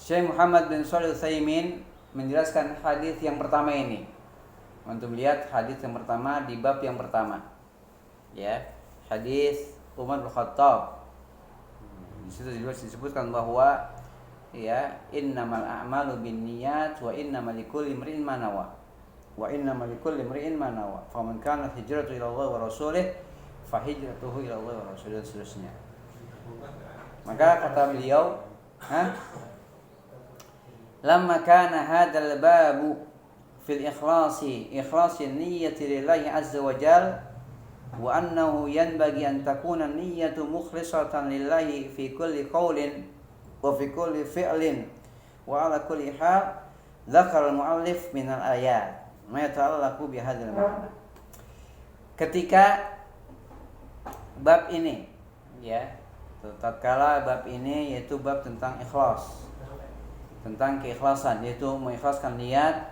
Syekh Muhammad bin Shalih Al-Utsaimin menjelaskan hadis yang pertama ini. Untuk melihat hadis yang pertama di bab yang pertama. Ya, hadis Umar bin Khattab. Di situ disebutkan bahwa ya, innamal a'malu binniyat wa innamal likulli imri'in ma nawa. Wa innamal likulli imri'in ma nawa. Faman kana hijratu ila Allah wa rasulih fa hijratuhu ila Allah wa rasulih, dan seterusnya. Maka kata beliau, lamma kana hadzal babu fil ikhlasi niyyati lillahi azza wa jalla wa annahu yanbaghi an takuna niyyatu mukhlisatan lillahi fi kulli qawlin wa fi kulli fi'lin wa ala kulli hal, dzakara al-muallif min al-ayat ma yata'allaqu bi hadzal ma'na. Ketika bab ini, ya, tatkala bab ini yaitu bab tentang ikhlas, tentang keikhlasan, yaitu mengikhlaskan niat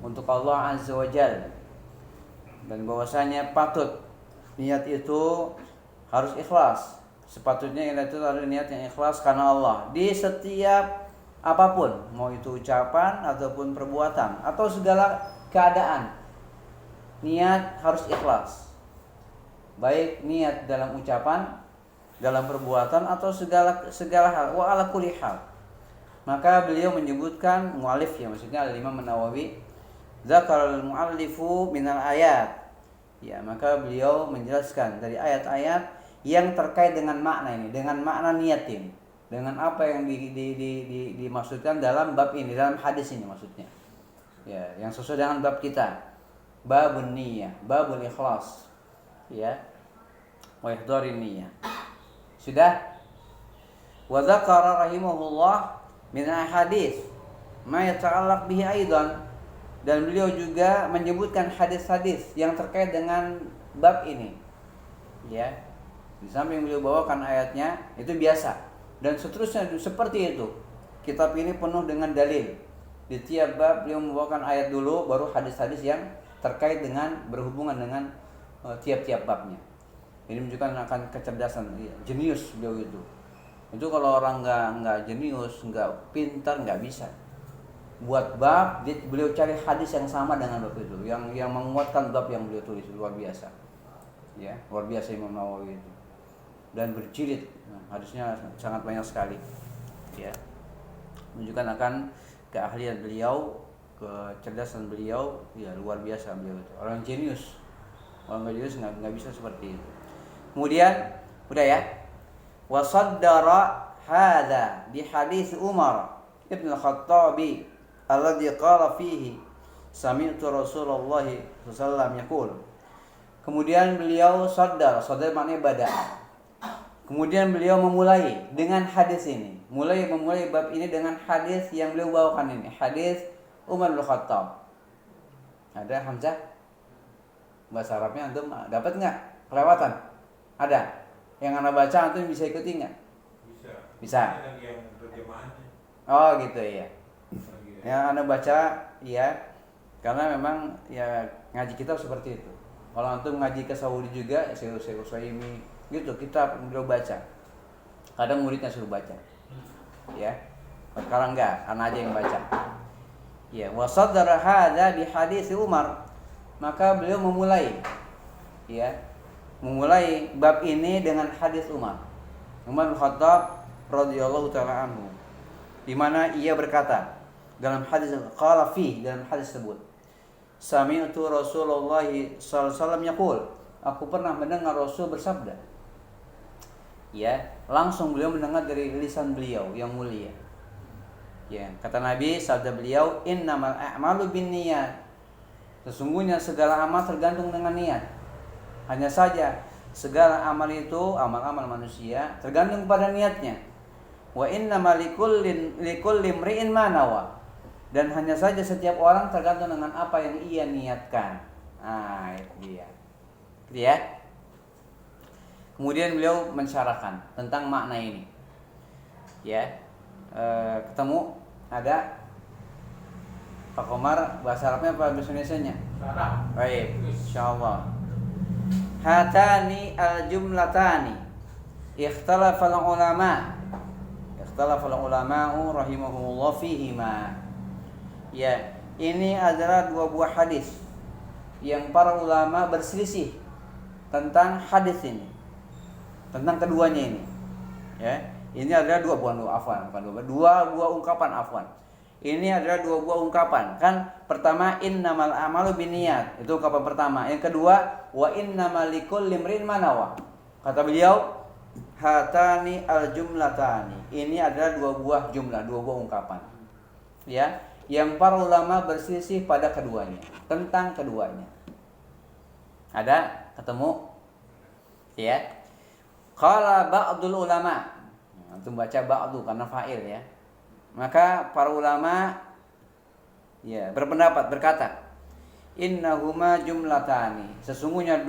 untuk Allah Azza wa Jalla, dan bahwasanya patut niat itu harus ikhlas. Sepatutnya itu harus niat yang ikhlas karena Allah di setiap apapun, mau itu ucapan ataupun perbuatan atau segala keadaan. Niat harus ikhlas, baik niat dalam ucapan, dalam perbuatan atau segala hal. Wa ala kulli hal. Maka beliau menyebutkan, mu'alif ya, maksudnya Al-Imam An-Nawawi, dzakara al-mu'allifu minal ayat. Ya, maka beliau menjelaskan dari ayat-ayat yang terkait dengan makna ini, dengan makna niat ini, dengan apa yang dimaksudkan dalam bab ini, dalam hadis ini maksudnya. Ya, yang sesuai dengan bab kita. Babun niyyah, babul ikhlas. Ya. Wa ihdharin niyyah. Sudah? Wa dzakara rahimahullah min ahadits ma yata'allaq bihi aidan, dan beliau juga menyebutkan hadis-hadis yang terkait dengan bab ini. Ya. Di samping beliau bawakan ayatnya, itu biasa, dan seterusnya seperti itu. Kitab ini penuh dengan dalil. Di tiap bab beliau membawakan ayat dulu, baru hadis-hadis yang terkait dengan, berhubungan dengan tiap-tiap babnya. Ini menunjukkan akan kecerdasan, jenius beliau itu. Itu kalau orang nggak jenius, nggak pintar, nggak bisa. Buat bab, beliau cari hadis yang sama dengan bab itu, yang menguatkan bab yang beliau tulis. Luar biasa. Ya, luar biasa Imam Nawawi itu. Dan berjilid, hadisnya sangat banyak sekali. Ya, menunjukkan akan keahlian beliau, kecerdasan beliau. Ya, luar biasa beliau itu. Orang jenius. Orang jenius nggak bisa seperti itu. Kemudian, udah ya. Wa saddara hadza bi hadis Umar ibn al-Khattabi alladhi qala fihi sami'tu Rasulullah sallallahu alaihi wasallam yaqul. Kemudian beliau saddar maknanya bada. Kemudian beliau memulai dengan hadis ini. Memulai bab ini dengan hadis yang beliau bawakan ini. Hadis Umar bin Khattab. Ada Hamzah? Bahasa Arabnya antum dapat enggak? Kelewatan? Ada? Yang Anda baca antum bisa ikuti enggak? Bisa. Oh gitu ya. Yang Anda baca ya, karena memang ya ngaji kitab seperti itu. Kalau antum ngaji ke Saudi juga, Syekh Utsaimin gitu, kitab beliau baca. Kadang muridnya suruh baca. Ya. Sekarang enggak, anak aja yang baca. Ya, wa saddara hadza bi hadis Umar. Maka beliau memulai bab ini dengan hadis Umar bin Khattab radhiyallahu taala anhu, di mana ia berkata dalam hadis, qala fi, dalam hadis tersebut, sami'tu Rasulullah sallallahu alaihi wasallam yaqul, aku pernah mendengar Rasul bersabda. Ya, langsung beliau mendengar dari lisan beliau yang mulia. Ya, kata Nabi, sabda beliau, innamal a'malu binniyat. Sesungguhnya segala amal tergantung dengan niat. Hanya saja segala amal itu, amal-amal manusia, tergantung pada niatnya. Wa innamal likulli imri'in ma nawa. Dan hanya saja setiap orang tergantung dengan apa yang ia niatkan. Itu dia. Gitu ya. Kemudian beliau mensyarahkan tentang makna ini. Ya. Ketemu ada Pak Komar, bahasa Arabnya apa bahasa Indonesianya? Baik, insyaallah. Hatani al-jumlatani ikhtalafa al-ulama ikhtalafal ulama'u rahimahumullah fihima. Ya, ini adalah dua buah hadis yang para ulama berselisih tentang hadis ini, tentang keduanya ini. Ya, ini adalah dua buah ungkapan afwan. Ini adalah dua buah ungkapan. Kan pertama innamal a'malu binniyat, itu ungkapan pertama. Yang kedua wa innamal likulli imrin ma nawa. Kata beliau hatani al jumlatani. Ini adalah dua buah jumlah, dua buah ungkapan. Ya, yang para ulama berselisih pada keduanya, tentang keduanya. Ada ketemu? Ya. Qala ba'dul ulama. Antum baca ba'du karena fa'il ya. Maka para ulama ya berpendapat berkata, innahuma jumlatani. Sesungguhnya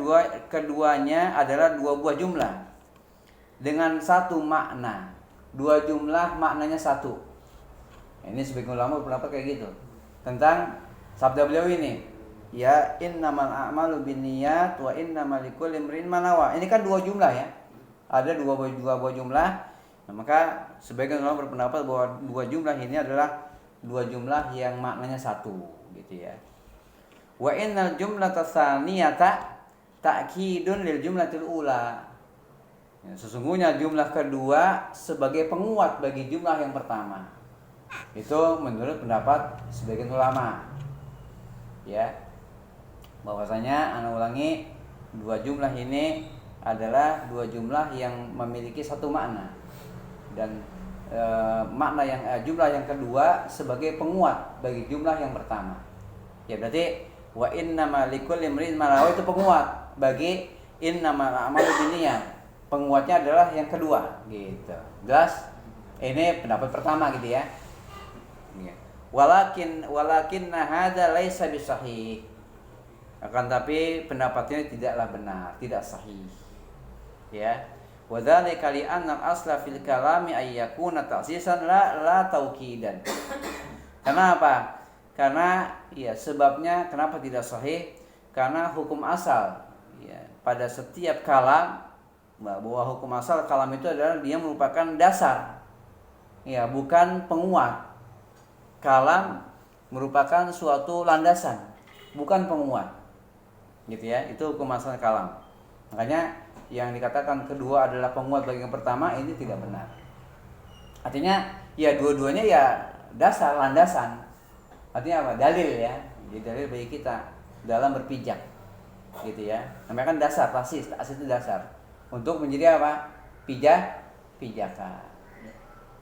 keduanya adalah dua buah jumlah dengan satu makna. Dua jumlah maknanya satu. Ini sebagian ulama berpendapat kayak gitu tentang sabda beliau ini. Ya innamal a'malu binniyat wa innamal likulli imrin ma nawa. Ini kan dua jumlah ya. Ada dua buah jumlah. Nah, maka sebagian ulama berpendapat bahwa dua jumlah ini adalah dua jumlah yang maknanya satu gitu ya. Wa innal jumlata tsaniyata ta'kidun lil jumlatil ula. Ya, sesungguhnya jumlah kedua sebagai penguat bagi jumlah yang pertama. Itu menurut pendapat sebagian ulama. Ya. Bahwasanya ana ulangi, dua jumlah ini adalah dua jumlah yang memiliki satu makna. Dan jumlah yang kedua sebagai penguat bagi jumlah yang pertama. Ya berarti wa innamal likulli imrin ma nawa itu penguat bagi innamal a'malu binniyat. Penguatnya adalah yang kedua gitu. Jelas? Ini pendapat pertama gitu ya. Walakinna hadza laisa bisahih. Akan tapi pendapatnya tidaklah benar, tidak sahih. Ya. Wa dzalika li anna al-asla fil kalami ay yakuna ta'sisan la taukidan. Kenapa? Karena ya sebabnya kenapa tidak sahih? Karena hukum asal ya pada setiap kalam, bahwa hukum asal kalam itu adalah dia merupakan dasar. Ya, bukan penguat. Kalam merupakan suatu landasan, bukan penguat. Gitu ya, itu hukum asal kalam. Makanya yang dikatakan kedua adalah penguat bagi yang pertama ini tidak benar. Artinya ya dua-duanya ya dasar, landasan. Artinya apa? Dalil ya. Jadi dalil bagi kita dalam berpijak. Gitu ya. Namanya kan dasar, tasis itu dasar. Untuk menjadi apa? Pijakan.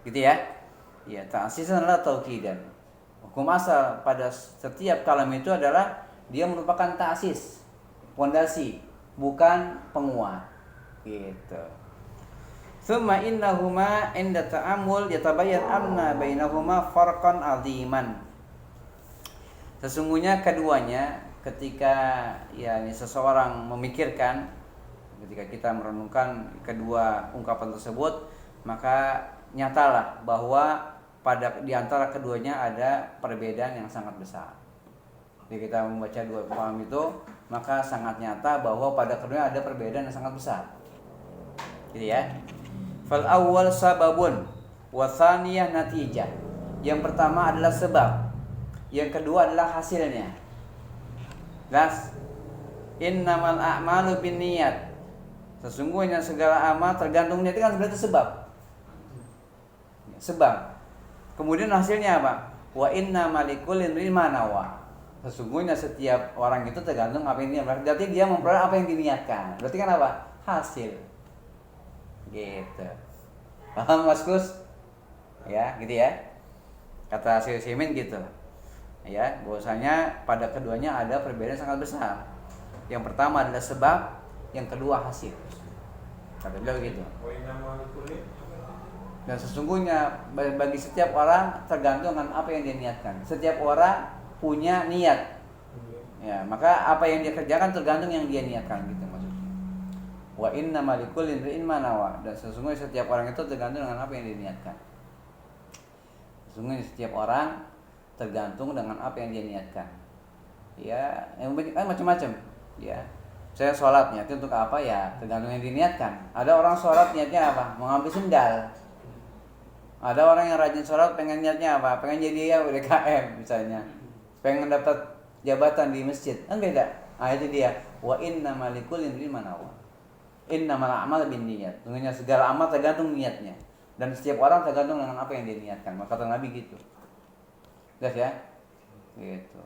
Gitu ya. Ya, ta'sisan adalah taukidan. Hukum asal pada setiap kalam itu adalah dia merupakan ta'sis, pondasi, bukan penguat. Gitu. Tsumma innahuma inda ta'ammul yatabayyan anna bainahuma farqan 'aziman. Sesungguhnya keduanya ketika seseorang memikirkan, ketika kita merenungkan kedua ungkapan tersebut, maka nyatalah bahwa di antara keduanya ada perbedaan yang sangat besar. Jadi kita membaca dua paham itu, maka sangat nyata bahwa pada keduanya ada perbedaan yang sangat besar. Gitu ya. Fal awwal sababun wa tsaniyah natijah. Yang pertama adalah sebab, yang kedua adalah hasilnya. Jelas? Innamal a'malu binniyat. Sesungguhnya segala amal tergantung niat, kan berarti sebab. Sebab. Kemudian hasilnya apa? Wa innamal likulli imrin ma nawa. Sesungguhnya setiap orang itu tergantung apa yang dia melakukan. Berarti dia memperoleh apa yang diniatkan. Berarti kan apa? Hasil. Gitu. Paham Mas Kus? Ya, gitu ya. Kata Syekh Utsaimin gitu. Ya, bahwasanya pada keduanya ada perbedaan sangat besar. Yang pertama adalah sebab, yang kedua hasil. Kata beliau gitu. Dan sesungguhnya bagi setiap orang tergantung dengan apa yang dia niatkan. Setiap orang punya niat. Ya, maka apa yang dia kerjakan tergantung yang dia niatkan gitu maksudnya. Wa innamal likulli imrin ma nawa. Dan sesungguhnya setiap orang itu tergantung dengan apa yang dia niatkan. Sesungguhnya setiap orang tergantung dengan apa yang dia niatkan. Ya, yang kan macam-macam. Ya. Saya sholat niatnya untuk apa ya? Tergantung yang diniatkan. Ada orang sholat niatnya apa? Mengambil sendal. Ada orang yang rajin sholat pengen niatnya apa? Pengen jadi ya UDKM misalnya. Pengen dapat jabatan di masjid. Kan beda. Ah itu dia. Wa innamal likulli imrin ma nawa. Innamal a'malu binniyat. Sesungguhnya segala amal tergantung niatnya. Dan setiap orang tergantung dengan apa yang dia niatkan. Maka kata Nabi gitu. Jelas ya? Gitu.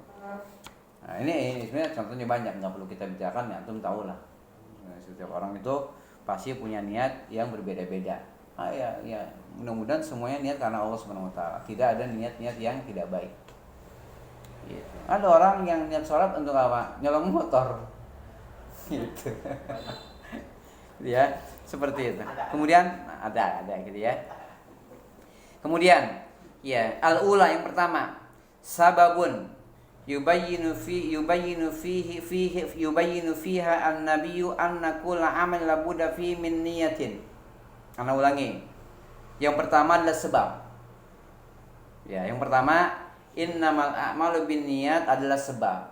Nah, ini sebenarnya contohnya banyak, nggak perlu kita bicarakan ya, antum tahu lah. Nah, setiap orang itu pasti punya niat yang berbeda-beda. Ya, mudah-mudahan semuanya niat karena Allah Subhanahu Wa Taala. Tidak ada niat-niat yang tidak baik. Gitu. Ada orang yang niat sholat untuk apa? Nyolong motor. Gitu. Ya, seperti itu. Kemudian ada gitu ya. Kemudian ya, al-ula yang pertama, sababun yubayyinu fiha an-nabiyyu anna kulla amal la budda fi min niyatin. Ana ulangi. Yang pertama adalah sebab. Ya, yang pertama innamal a'malu binniyat adalah sebab.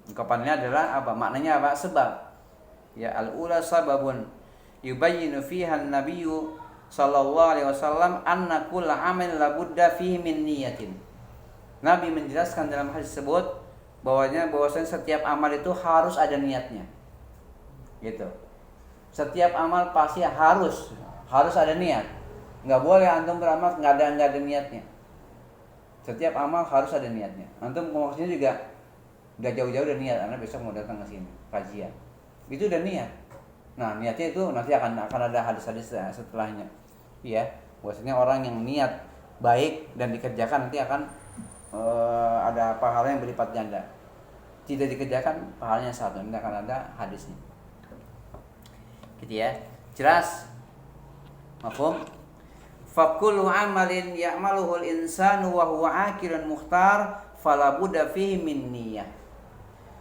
Ungkapannya adalah apa? Maknanya apa? Sebab. Ya, al-ula sababun yubayyinu fiha an-nabiyyu sallallahu alaihi wasallam anna kulla amal la budda fihi min niyatin. Nabi menjelaskan dalam hadis tersebut bahwasanya setiap amal itu harus ada niatnya. Gitu. Setiap amal pasti harus ada niat. Enggak boleh antum beramal enggak ada niatnya. Setiap amal harus ada niatnya. Antum mau kesini juga udah jauh-jauh udah niat, Anda besok mau datang ke sini kajian. Itu udah niat. Nah, niatnya itu nanti akan ada hadis-hadis setelahnya. Iya, bahwasanya orang yang niat baik dan dikerjakan nanti akan ada pahala yang berlipat ganda. Tidak dikerjakan pahalanya satu. Ini akan ada hadisnya. Gitu ya. Jelas? Mafhum? Fakullu amalin ya'maluhu al-insanu wa huwa aqilun mukhtar fala budda fihi min niyyah.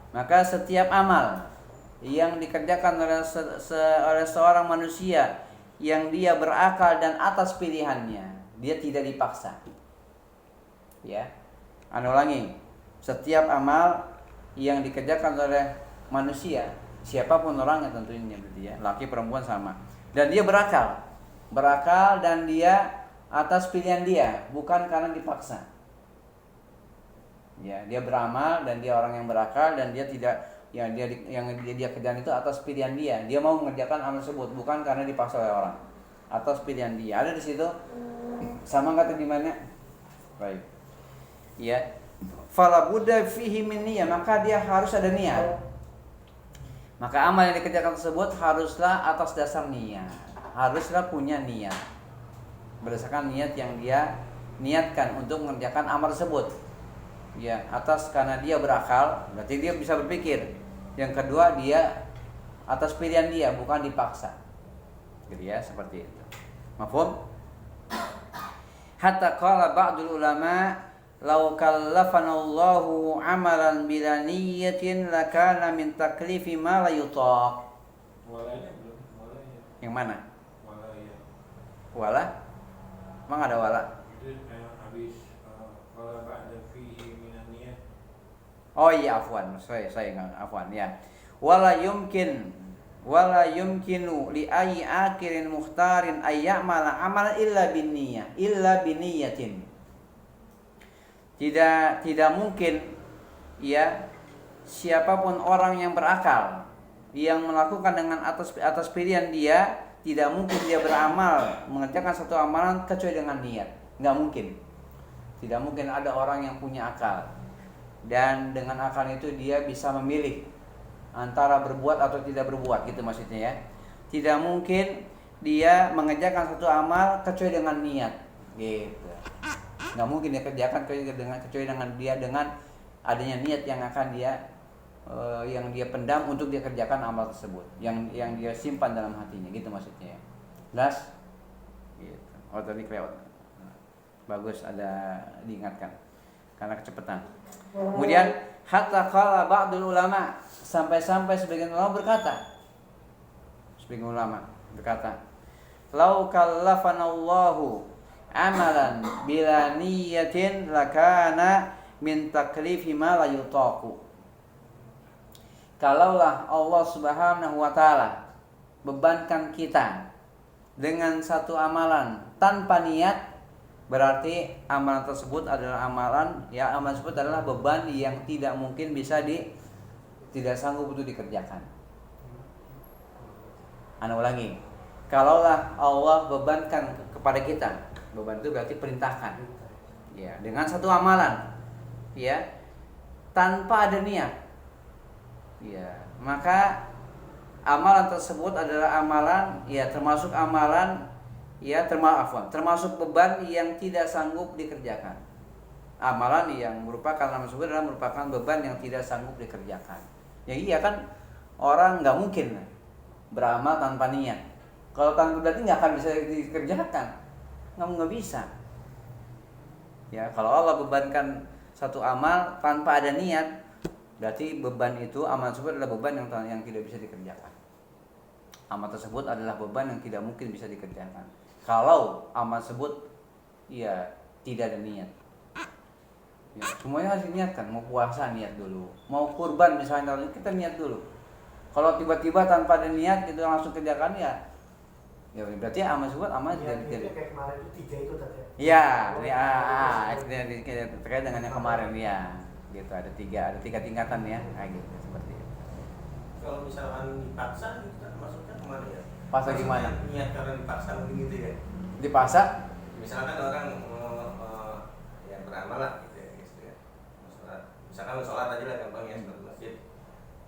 Maka setiap amal yang dikerjakan oleh seorang manusia yang dia berakal dan atas pilihannya, dia tidak dipaksa. Ya. Anu ulangi, setiap amal yang dikerjakan oleh manusia, siapapun orangnya tentunya berarti ya, laki perempuan sama, dan dia berakal dan dia atas pilihan dia, bukan karena dipaksa. Ya, dia beramal dan dia orang yang berakal dan dia tidak yang dia kerjaan itu atas pilihan dia. Dia mau mengerjakan amal tersebut bukan karena dipaksa oleh orang. Atas pilihan dia. Ada di situ? Sama kata di mana? Baik. Ya, fala budda fihi min niyyah, maka dia harus ada niat. Maka amal yang dikerjakan tersebut haruslah atas dasar niat. Haruslah punya niat. Berdasarkan niat yang dia niatkan untuk mengerjakan amal tersebut. Ya, atas karena dia berakal, berarti dia bisa berpikir. Yang kedua, dia atas pilihan dia, bukan dipaksa. Gitu ya, seperti itu. Mafhum? Hatta qala ba'dul ulama law kallafana Allahu amalan bila niyyatin lakana min taklifi ma la yutaq. Walanya belum, walanya. Yang mana? Walaya. Wala? Emang ada wala? Itu habis kalau ba'da fihi minan niyat. Oh iya, afwan. Saya afwan ya. Wala yumkinu li ayyi akirin mukhtarin ay ya'mala amalan illa binniyatin. Tidak mungkin ya siapapun orang yang berakal yang melakukan dengan atas pilihan dia, tidak mungkin dia beramal mengerjakan satu amalan kecuali dengan niat. Enggak mungkin. Tidak mungkin ada orang yang punya akal dan dengan akal itu dia bisa memilih antara berbuat atau tidak berbuat, gitu maksudnya ya. Tidak mungkin dia mengerjakan satu amal kecuali dengan niat, gitu. Nggak mungkin dia kerjakan kecuali dengan adanya niat yang akan yang dia pendam untuk dia kerjakan amal tersebut, yang dia simpan dalam hatinya, gitu maksudnya ya. Jelas? Gitu. Oh tadi kelewat. Bagus ada diingatkan karena kecepatan. Kemudian hatta qala ba'dul ulama, sampai sebagian ulama berkata, lau kallafana Allahu amalan bila niyatin lakana min taklifi ma la yutaqu. Kalaulah Allah Subhanahu wa taala bebankan kita dengan satu amalan tanpa niat, berarti amalan tersebut adalah amalan tersebut adalah beban yang tidak mungkin tidak sanggup untuk dikerjakan. Ana ulangi. Kalaulah Allah bebankan kepada kita, beban itu berarti perintahkan. Ya, dengan satu amalan, ya, tanpa ada niat. Ya, maka amalan tersebut adalah amalan, ya, termasuk amalan, ya, termasuk beban yang tidak sanggup dikerjakan. Amalan yang merupakan beban yang tidak sanggup dikerjakan. Ya iya kan, orang nggak mungkin beramal tanpa niat. Kalau tanpa berarti nggak akan bisa dikerjakan, nggak bisa. Ya, kalau Allah bebankan satu amal tanpa ada niat, berarti beban itu, amal tersebut adalah beban yang tidak bisa dikerjakan. Amal tersebut adalah beban yang tidak mungkin bisa dikerjakan kalau amal tersebut, ya, tidak ada niat. Ya, semuanya harus niatkan. Mau puasa niat dulu, mau kurban misalnya kita niat dulu. Kalau tiba-tiba tanpa ada niat itu langsung kerjakan, ya berarti amal tersebut amal tidak. Kayak kemarin itu 3 itu tadi. Ya, terkait dengan yang kemarin, ya, gitu. Ada tiga tingkatan, ya, kayak gitu, seperti itu. Kalau misalkan dipaksa, kita masuknya kemana ya? Paksa gimana? Niat karena dipaksa mungkin gitu ya. Dipaksa? Misalkan orang ya beramal lah gitu ya. Misalkan sholat aja lah gampang ya, sholat masjid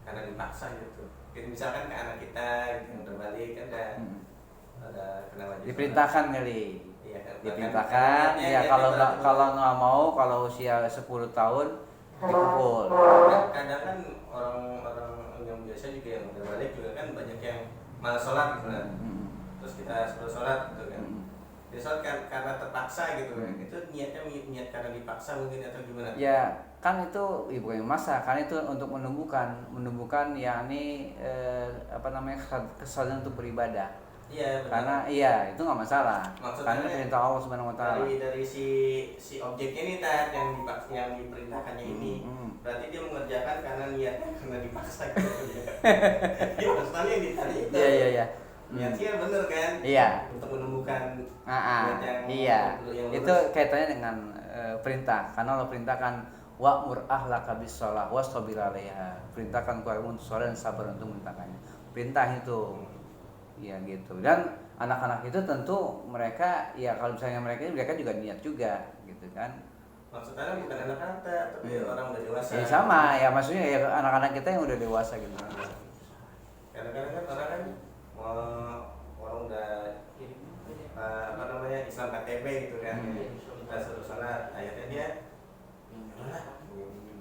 karena dipaksa gitu. Misalkan ke anak kita gitu, yang terbalik kan ada kena wajib. Diperintahkan kali. Iya, Diperintahkan. Ya, kalau nggak mau, kalau usia 10 tahun dipukul. Kadang kan orang yang biasa juga yang terbalik juga kan banyak yang malas sholat gitu kan. Terus kita suruh sholat gitu kan. Dia sholat kan karena terpaksa gitu kan. Itu niat karena dipaksa mungkin atau gimana? Ya, kan itu bukan masa, kan itu untuk menumbuhkan yakni kesadaran untuk beribadah. Iya, benar. Karena itu nggak masalah. Maksudnya karena perintah Allah Subhanahu wa taala. Dari si objeknya ini yang diperintahkannya ini. Berarti dia mengerjakan karena niatnya karena dipaksa gitu. Ya, maksudnya yang ditanya itu. Iya. Niatnya benar kan? Iya. Untuk menemukan iya. Itu kaitannya dengan perintah. Karena Allah perintahkan wa'mur ahlaka bis-shalah wastabir 'alaiha. Perintahkan keluargamu untuk salat dan sabar untuk menegakkannya. Perintah itu. Ya gitu. Dan anak-anak itu tentu mereka, ya kalau misalnya mereka juga niat juga gitu kan. Maksudnya bukan anak-anak tapi orang udah dewasa. Ya sama, ya maksudnya ya anak-anak kita yang udah dewasa gitu. Kadang-kadang kan orang kan orang udah Islam KTP gitu kan. Kita suruh sholat, akhirnya dia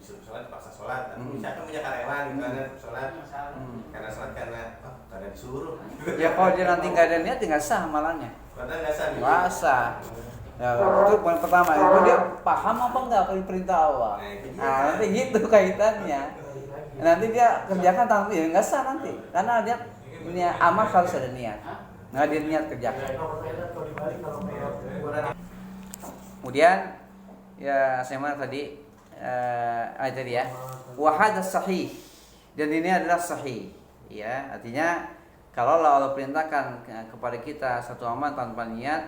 disuruh sholat dipaksa sholat. Misalkan punya karyawan gitu kan sholat karena sholat karena disuruh. Ya kalau dia nanti nggak ada niat, nggak sah amalannya. Padahal nggak sah. Nggak sah. Ya, itu poin pertama. Itu dia paham apa enggak perintah Allah. Nanti gitu kaitannya. Nanti dia kerjakan tanpa dia nggak sah nanti. Karena dia ini amal harus ada niat. Nggak ada niat kerjakan. Kemudian ya saya mana tadi tadi ya. Wa hadza sahih. Dan ini adalah sahih. Ya, artinya kalau Allah perintahkan kepada kita satu amal tanpa niat,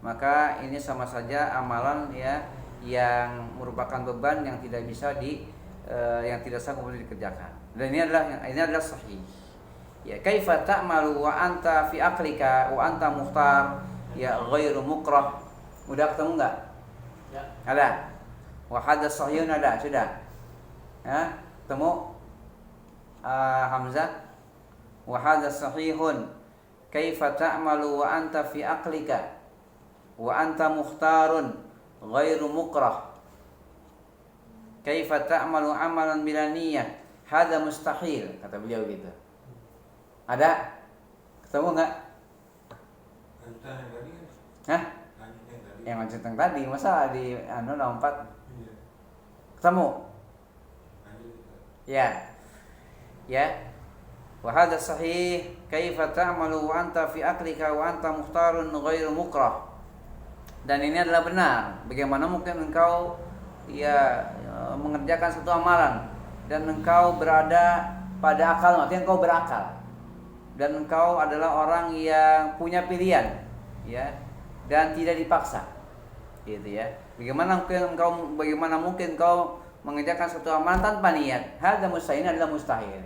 maka ini sama saja amalan ya yang merupakan beban yang tidak bisa yang tidak sanggup dikerjakan. Dan ini adalah sahih. Ya, kaifa ta'malu wa anta fi aqlika wa anta mukhtar ya ghairu mukrah. Udah ketemu enggak? Ya. Ada. Wa hadza sahihun ada, sudah. Ya, ketemu Hamzah. Wa hadza sahihun. Kaifa ta'malu wa anta fi aqlika wa anta mukhtarun ghairu mukrah. Kaifa ta'malu amalan bila niyyah? Hadza mustahil, kata beliau gitu. Ada? Ketemu enggak? Hah? Yang lanjutan tadi, masa di lompat? Ketemu? Ya. Wa hadza sahih, kaifa ta'malu wa anta fi aqlika wa anta mukhtarun ghairu mukrah. Dan ini adalah benar. Bagaimana mungkin engkau mengerjakan satu amalan dan engkau berada pada akal, artinya engkau berakal. Dan engkau adalah orang yang punya pilihan, ya. dan tidak dipaksa. Gitu ya. Bagaimana mungkin kau mengerjakan suatu amalan tanpa niat? Hadza mustahil, adalah mustahil.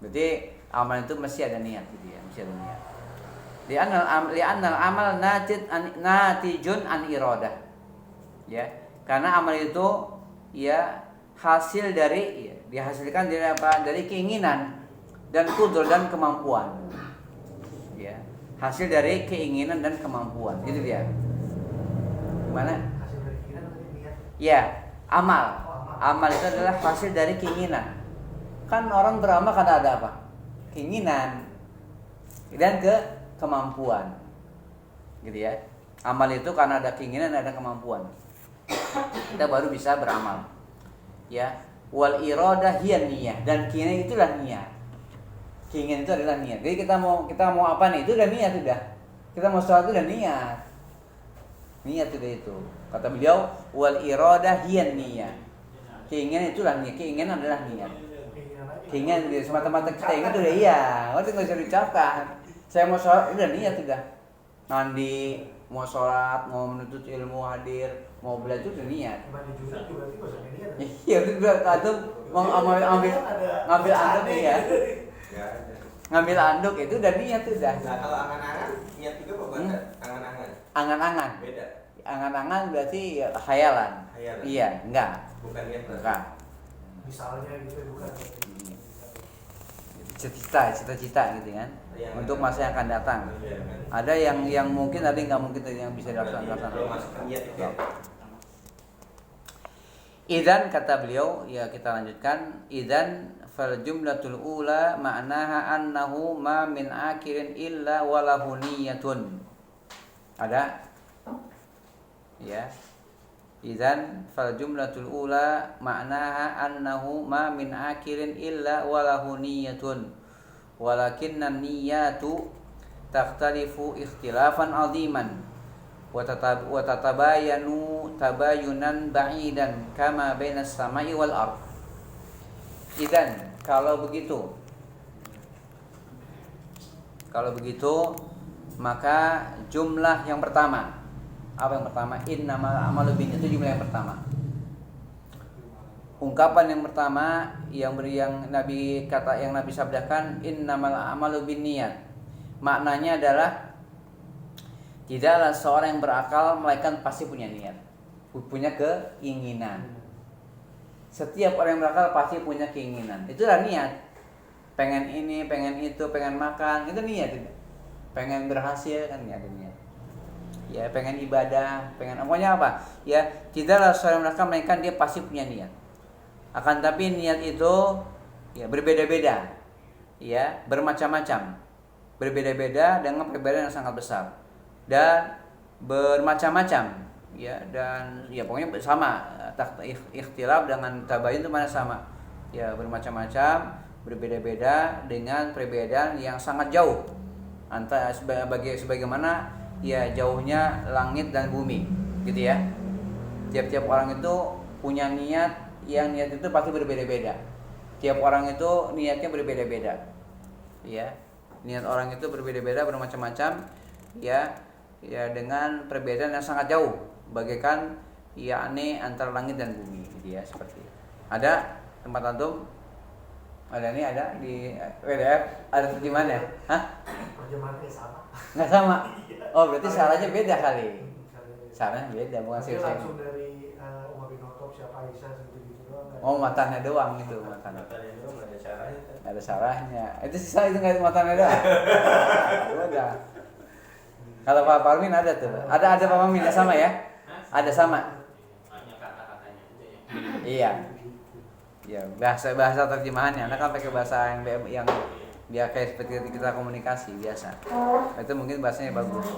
Berarti amalan itu mesti ada niat gitu ya, mesti ada niat. Li'annal amal natijun an iradah. Ya, karena amal itu ya hasil dari dihasilkan dari apa? Dari keinginan dan kudur dan kemampuan. Ya, hasil dari keinginan dan kemampuan. Itu dia. Gimana? Hasil dari keinginan atau niat? Ya, amal. Amal itu adalah hasil dari keinginan. Kan orang beramal karena ada apa? Keinginan dan kemampuan. Gitu ya. Amal itu karena ada keinginan dan ada kemampuan. Kita baru bisa beramal. Ya, wal iradah hiya niyah, dan keinginan itulah niat. Keinginan itu adalah niat. Jadi kita mau apa nih? Itu udah niat sudah. Kita mau sholat itu udah niat. Niat sudah itu. Kata beliau, wal iradah hiya niyah. Keinginan itulah niat. Keinginan adalah niat. Keinginan di semata-mata kita ingat udah iya. Waktu nggak usah diucapkan. Saya mau sholat, udah niat sudah. Mandi, mau sholat, mau menuntut ilmu, hadir, mau belajar udah niat. Mandi junub juga berarti nggak usah niat. Iya, itu kadang mau ngambil anduk ya. Ngambil anduk itu udah niat udah. Nah, kalau angan-angan niat juga apa bukan? Angan-angan. Angan-angan. Beda. Angan-angan berarti khayalan. Khayalan. Iya, enggak. Bukan niat. Bukan. Misalnya gitu bukan. Cita-cita gitu kan. Untuk masa yang akan datang. Ada yang mungkin, ada yang nggak mungkin, yang bisa dilaksanakan. Idzan, kata beliau, ya kita lanjutkan. Idzan fal jumlatul ula ma'naha annahu ma min akirin illa walahu niyatun. Ada? Ya. Idzan fal jumlatul ula ma'naha annahu ma min akirin illa walahu niyatun. Walakinna niyatu takhtalifu ikhtilafan 'aziman wa tatabayanu tabayunan ba'idan kama bainas samai wal ardh. Idzan, kalau begitu maka jumlah yang pertama, apa yang pertama? Innamal a'malu binniyat, itu jumlah yang pertama. Ungkapan yang pertama yang Nabi sabdakan innamal a'malu binniyat. Maknanya adalah tidaklah seorang yang berakal melainkan pasti punya niat, punya keinginan. Setiap orang yang berakal pasti punya keinginan. Itulah niat. Pengen ini, pengen itu, pengen makan, itu niat. Pengen berhasil kan niat. Ya, pengen ibadah, pengen pokoknya apa? Ya, tidaklah seorang yang berakal melainkan dia pasti punya niat. Akan tapi niat itu ya berbeda-beda. Ya, bermacam-macam. Berbeda-beda dengan perbedaan yang sangat besar. Dan bermacam-macam. Ya, dan ya pokoknya sama. Ikhtilaf dengan tabayun itu mana sama. Ya, bermacam-macam, berbeda-beda dengan perbedaan yang sangat jauh. Antara sebagaimana ya jauhnya langit dan bumi, gitu ya. Tiap-tiap orang itu punya niat, yang niat itu pasti berbeda-beda. Tiap orang itu niatnya berbeda-beda. Ya. Niat orang itu berbeda-beda, bermacam-macam, ya dengan perbedaan yang sangat jauh, bagaikan yakni antara langit dan bumi, gitu ya, seperti itu. Ada tempat antum? Ada di PDF, ada terjemahannya? Hah? Terjemahannya sama. Nggak sama? Oh, berarti salahnya beda kali. Salahnya beda, bukan sih. Langsung dari Umar bin Khattab, siapa Aisyah gitu doang. Oh, matanya doang itu, matanya. Matanya doang ada caranya. Ada salahnya. Itu sisa itu nggak matanya doang. Udah. Kalau Pak Parmin ada tuh. Ada Pak Parmin sama ya? Ada sama. Hanya kata-katanya aja ya. Iya. Ya, bahasa terjemahannya. Anda kan pakai bahasa yang dia kayak seperti kita komunikasi biasa. Itu mungkin bahasanya bagus.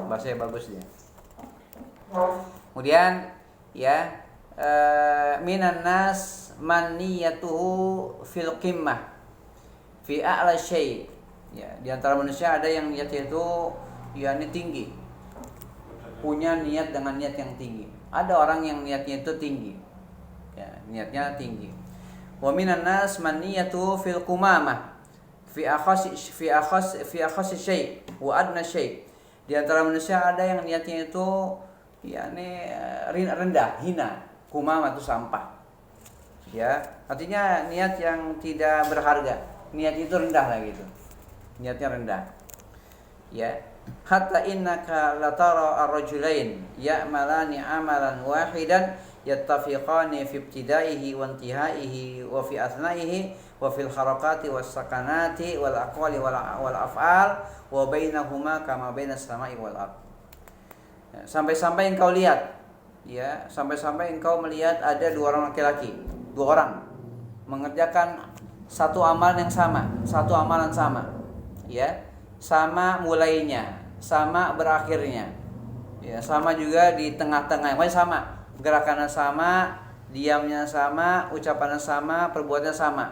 Bahasanya bagus dia. Kemudian ya minan nas man niyatuhu fil qimmah fi a'la syai'. Ya, di antara manusia ada yang niatnya itu yakni tinggi. Punya niat dengan niat yang tinggi. Ada orang yang niatnya itu tinggi. Ya, niatnya tinggi. Wa minan nas man niyatuhu fil qumamah fi akhas syai' wa adna syai'. Di antara manusia ada yang niatnya itu yakni rendah, hina. Kumamah itu sampah. Ya, artinya niat yang tidak berharga. Niat itu rendah lah gitu. Niatnya rendah. Ya. Hatta innaka latara ar-rajulain ya'malani amalan wahidan yattafiqani fi ibtidaihi wa intihaihi wa fi athnaihi wa fil harakati was sakanati wal aqwali wal af'al wa bainahuma kama bainas samai wal ard. Ya, sampai-sampai engkau lihat, ya, sampai-sampai engkau melihat ada dua orang laki-laki, dua orang mengerjakan satu amalan yang sama, satu amalan sama, ya, sama mulainya, sama berakhirnya, ya, sama juga di tengah-tengah, pokoknya sama, gerakannya sama, diamnya sama, ucapannya sama, perbuatannya sama,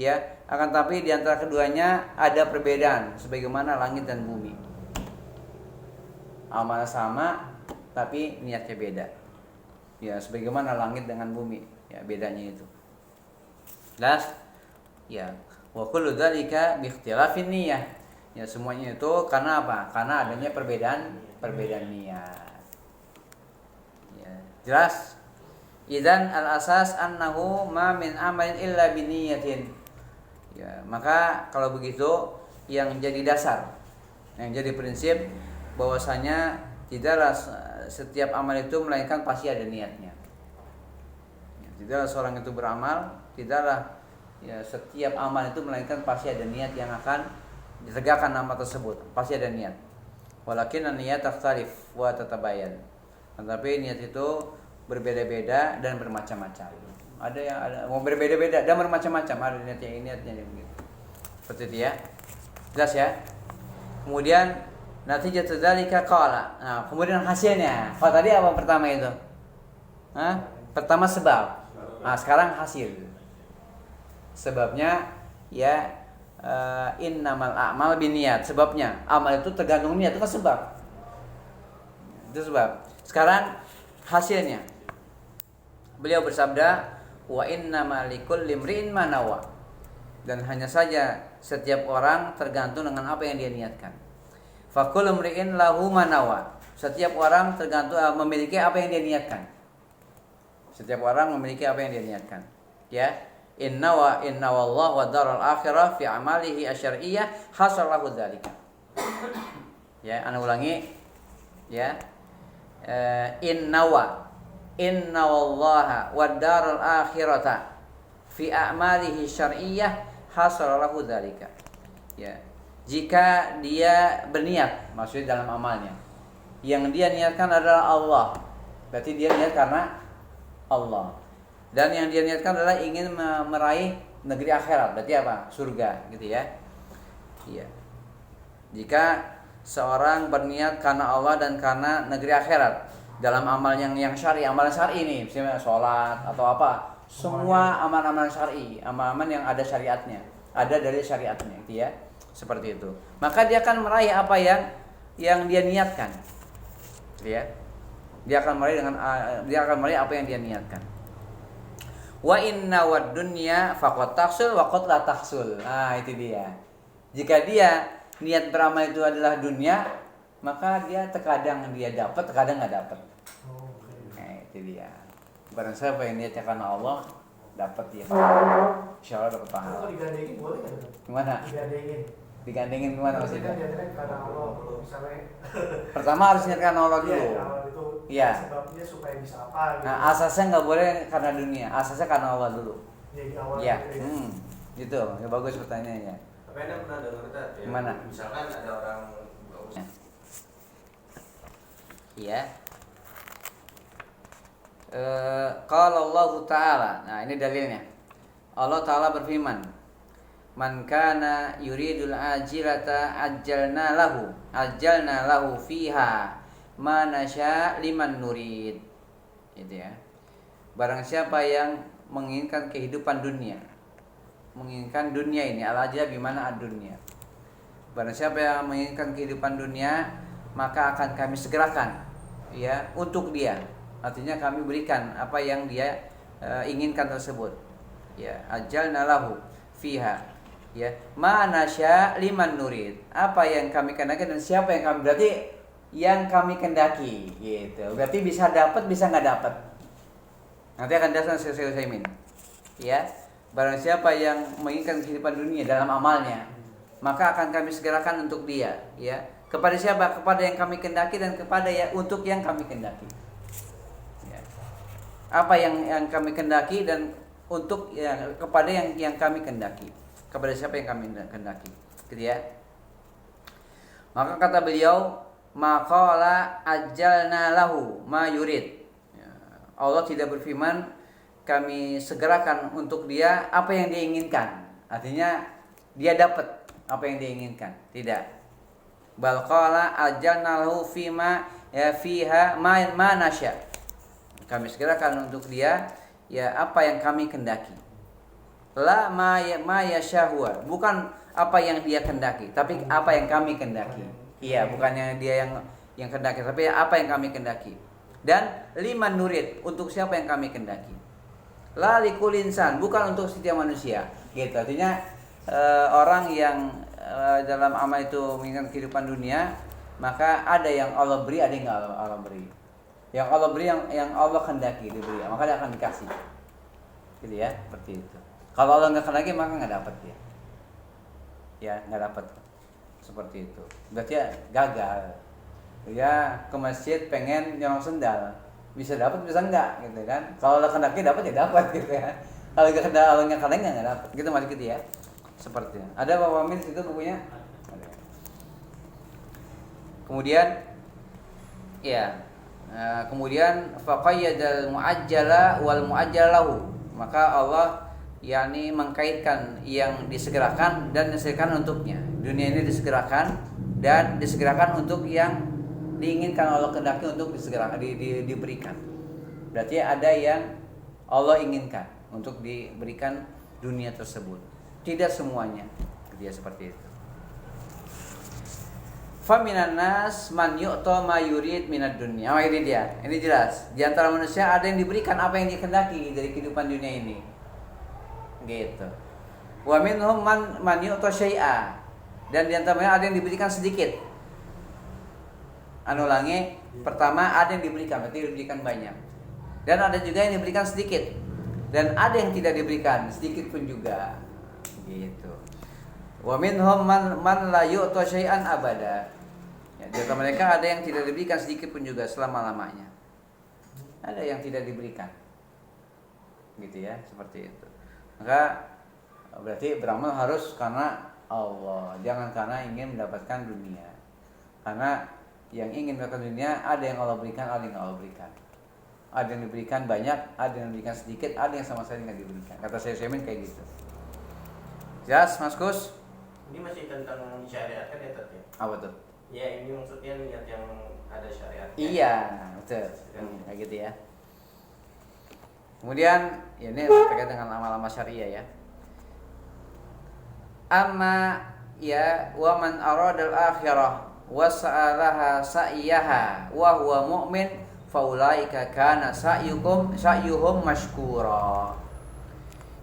ya. Akan tapi di antara keduanya ada perbedaan, sebagaimana langit dan bumi. Amalnya sama, tapi niatnya beda. Ya, sebagaimana langit dengan bumi, ya, bedanya itu. Jelas? Ya, wa kullu dzalika bi ikhtilafin niyyah. Ya, semuanya itu karena apa? Karena adanya perbedaan niat. Ya, jelas? Idzan al-asas annahu ma min amalin illa bi niyyatin. Ya, maka kalau begitu yang jadi dasar, yang jadi prinsip bahwasanya tidaklah setiap amal itu melainkan pasti ada niatnya. Ya, tidaklah seorang itu beramal, tidaklah ya setiap amal itu melainkan pasti ada niat yang akan ditegakkan amal tersebut, pasti ada niat. Walakin an-niyat takhtalif wa tatabayan. Tetapi niat itu berbeda-beda dan bermacam-macam. Ada yang mau berbeda-beda dan bermacam-macam, ada niatnya ini, niatnya ini begitu. Seperti itu ya. Jelas ya? Kemudian natijatu dzalika qala. Nah, kemudian hasilnya. Kalau tadi apa pertama itu? Pertama sebab. Nah, sekarang hasil. Sebabnya ya innamal a'mal binniyat. Sebabnya amal itu tergantung niat, itu kan sebab. Itu sebab. Sekarang hasilnya. Beliau bersabda, wa innamal likulli imri'in ma nawa. Dan hanya saja setiap orang tergantung dengan apa yang dia niatkan. Fakul imri'in lahu ma nawa. Setiap orang tergantung memiliki apa yang dia niatkan. Setiap orang memiliki apa yang dia niatkan. Ya. Inna wallahu wa daral akhirah fi amalihi asyariyah hasalahu dzalika. Ya, ana ulangi. Ya. Inna wallaha wa daral akhirata fi a'malihi syar'iyyah hasalahu dzalika. Ya. Jika dia berniat, maksudnya dalam amalnya, yang dia niatkan adalah Allah, berarti dia niat karena Allah. Dan yang dia niatkan adalah ingin meraih negeri akhirat, berarti apa? Surga, gitu ya. Iya. Jika seorang berniat karena Allah dan karena negeri akhirat dalam amal yang syar'i, amalan syar'i ini, misalnya sholat atau apa, semua amal-amal syar'i, amal-amal yang ada syariatnya, ada dari syariatnya, gitu ya. Seperti itu. Maka dia akan meraih apa yang dia niatkan. Ya. Dia akan meraih apa yang dia niatkan. Wa inna wad dunya faqad tahsul wa qad la tahsul. Nah, itu dia. Jika dia niat beramal itu adalah dunia, maka dia terkadang dia dapat, terkadang enggak dapat. Nah, itu dia. Barang siapa yang niatnya karena Allah, dapat dia. Insyaallah dapat pahala. Kalau digandengin boleh enggak? Gimana? Digandengin gimana maksudnya? Karena Allah misalnya. Pertama harus niat karena Allah dulu. Iya. Sebabnya supaya bisa apa gitu. Nah, asasnya nggak boleh karena dunia, asasnya karena Allah dulu. Jadi awal. Iya. Gitu. Ya bagus pertanyaannya. Tapi Anda pernah dengar tak? Ya, Gimana? Misalkan ada orang Iya. Qala Allah Ta'ala. Nah, ini dalilnya. Allah Ta'ala berfirman, "Man kana yuridul ajilata ajjalna lahu fiha ma nasya liman nurid." Gitu ya. Barang siapa yang menginginkan kehidupan dunia, menginginkan dunia ini, al-ajilah bimana ad-dunya. Barang siapa yang menginginkan kehidupan dunia, maka akan kami segerakan ya untuk dia. Artinya kami berikan apa yang dia inginkan tersebut. Ya, ajalna lahu fiha. Ya, mana sya liman nurid. Apa yang kami kendaki dan siapa yang kami, berarti yang kami kendaki gitu. Berarti bisa dapat, bisa nggak dapat. Nanti akan dasar Syekh Utsaimin. Ya, barang siapa yang menginginkan kehidupan dunia dalam amalnya, maka akan kami segerakan untuk dia, ya. Kepada siapa? Kepada yang kami kendaki dan kepada ya untuk yang kami kendaki. Ya. Apa yang kami kendaki dan untuk ya, kepada yang kami kendaki. Kepada siapa yang kami kendaki, gitu ya. Maka kata beliau, maqala ajalna lahu ma yurid. Ya, Allah tidak berfirman kami segerakan untuk dia apa yang dia inginkan. Artinya dia dapat apa yang dia inginkan. Tidak. Bal qala ajalna lahu fima ya fiha ma nasya. Kami segerakan untuk dia ya apa yang kami kendaki. La ma yashahwa, bukan apa yang dia kendaki, tapi apa yang kami kendaki. Iya, bukannya dia yang kendaki, tapi apa yang kami kendaki. Dan liman nurid, untuk siapa yang kami kendaki. La likul insan, bukan untuk setiap manusia. Gitu. Artinya orang yang dalam amal itu menginginkan kehidupan dunia, maka ada yang Allah beri, ada yang enggak Allah beri. Yang Allah beri yang Allah kendaki diberi, maka dia akan dikasih. Gitu ya, seperti itu. Kalau Allah nggak kendaki maka nggak dapat dia. Ya nggak dapat. Seperti itu. Berarti ya gagal. Ya ke masjid pengen nyolong sendal, bisa dapat bisa enggak gitu kan. Kalau Allah kendaki dapat ya dapat gitu ya. Kalau nggak kendaki nggak dapat. Gitu masih gitu ya. Seperti itu. Ada Pak Wamin di situ bukunya? Ada. Kemudian ya kemudian faqayyadal muajjala wal muajjalahu. Maka Allah yakni mengkaitkan yang disegerakan dan disegerakan untuknya. Dunia ini disegerakan dan disegerakan untuk yang diinginkan Allah kendaki untuk disegerakan diberikan. Berarti ada yang Allah inginkan untuk diberikan dunia tersebut. Tidak semuanya. Dia seperti itu. Faminan nas man yu'ta ma yurid minad dunya. Oh ini dia. Ini jelas. Di antara manusia ada yang diberikan apa yang dikehendaki dari kehidupan dunia ini. Gitu. Wa minhum man yu'ta syai'a. Dan di antaranya ada yang diberikan sedikit. Ulangi, pertama ada yang diberikan, berarti diberikan banyak. Dan ada juga yang diberikan sedikit. Dan ada yang tidak diberikan, sedikit pun juga. Gitu. Wa minhum man la yu'ta syai'an abada. Ya, di antara mereka ada yang tidak diberikan sedikit pun juga selama-lamanya. Ada yang tidak diberikan. Gitu ya, seperti itu. Maka berarti beramal harus karena Allah, jangan karena ingin mendapatkan dunia. Karena yang ingin mendapatkan dunia ada yang Allah berikan, ada yang Allah berikan. Ada yang diberikan banyak, ada yang diberikan sedikit, ada yang sama sekali nggak diberikan. Kata saya Semin kayak gitu. Jelas, Mas Kus? Ini masih tentang syariat kan ya tadi? Apa tuh? Ya ini maksudnya niat yang ada syariatnya. Iya, betul. Kayak gitu ya. Kemudian ya ini terkait dengan amal-amal syariah ya. Amma ya wa man aradal akhirah wa sa'alaha sa'yaha wa huwa mu'min faulaika kana sa'yuhum mashkura.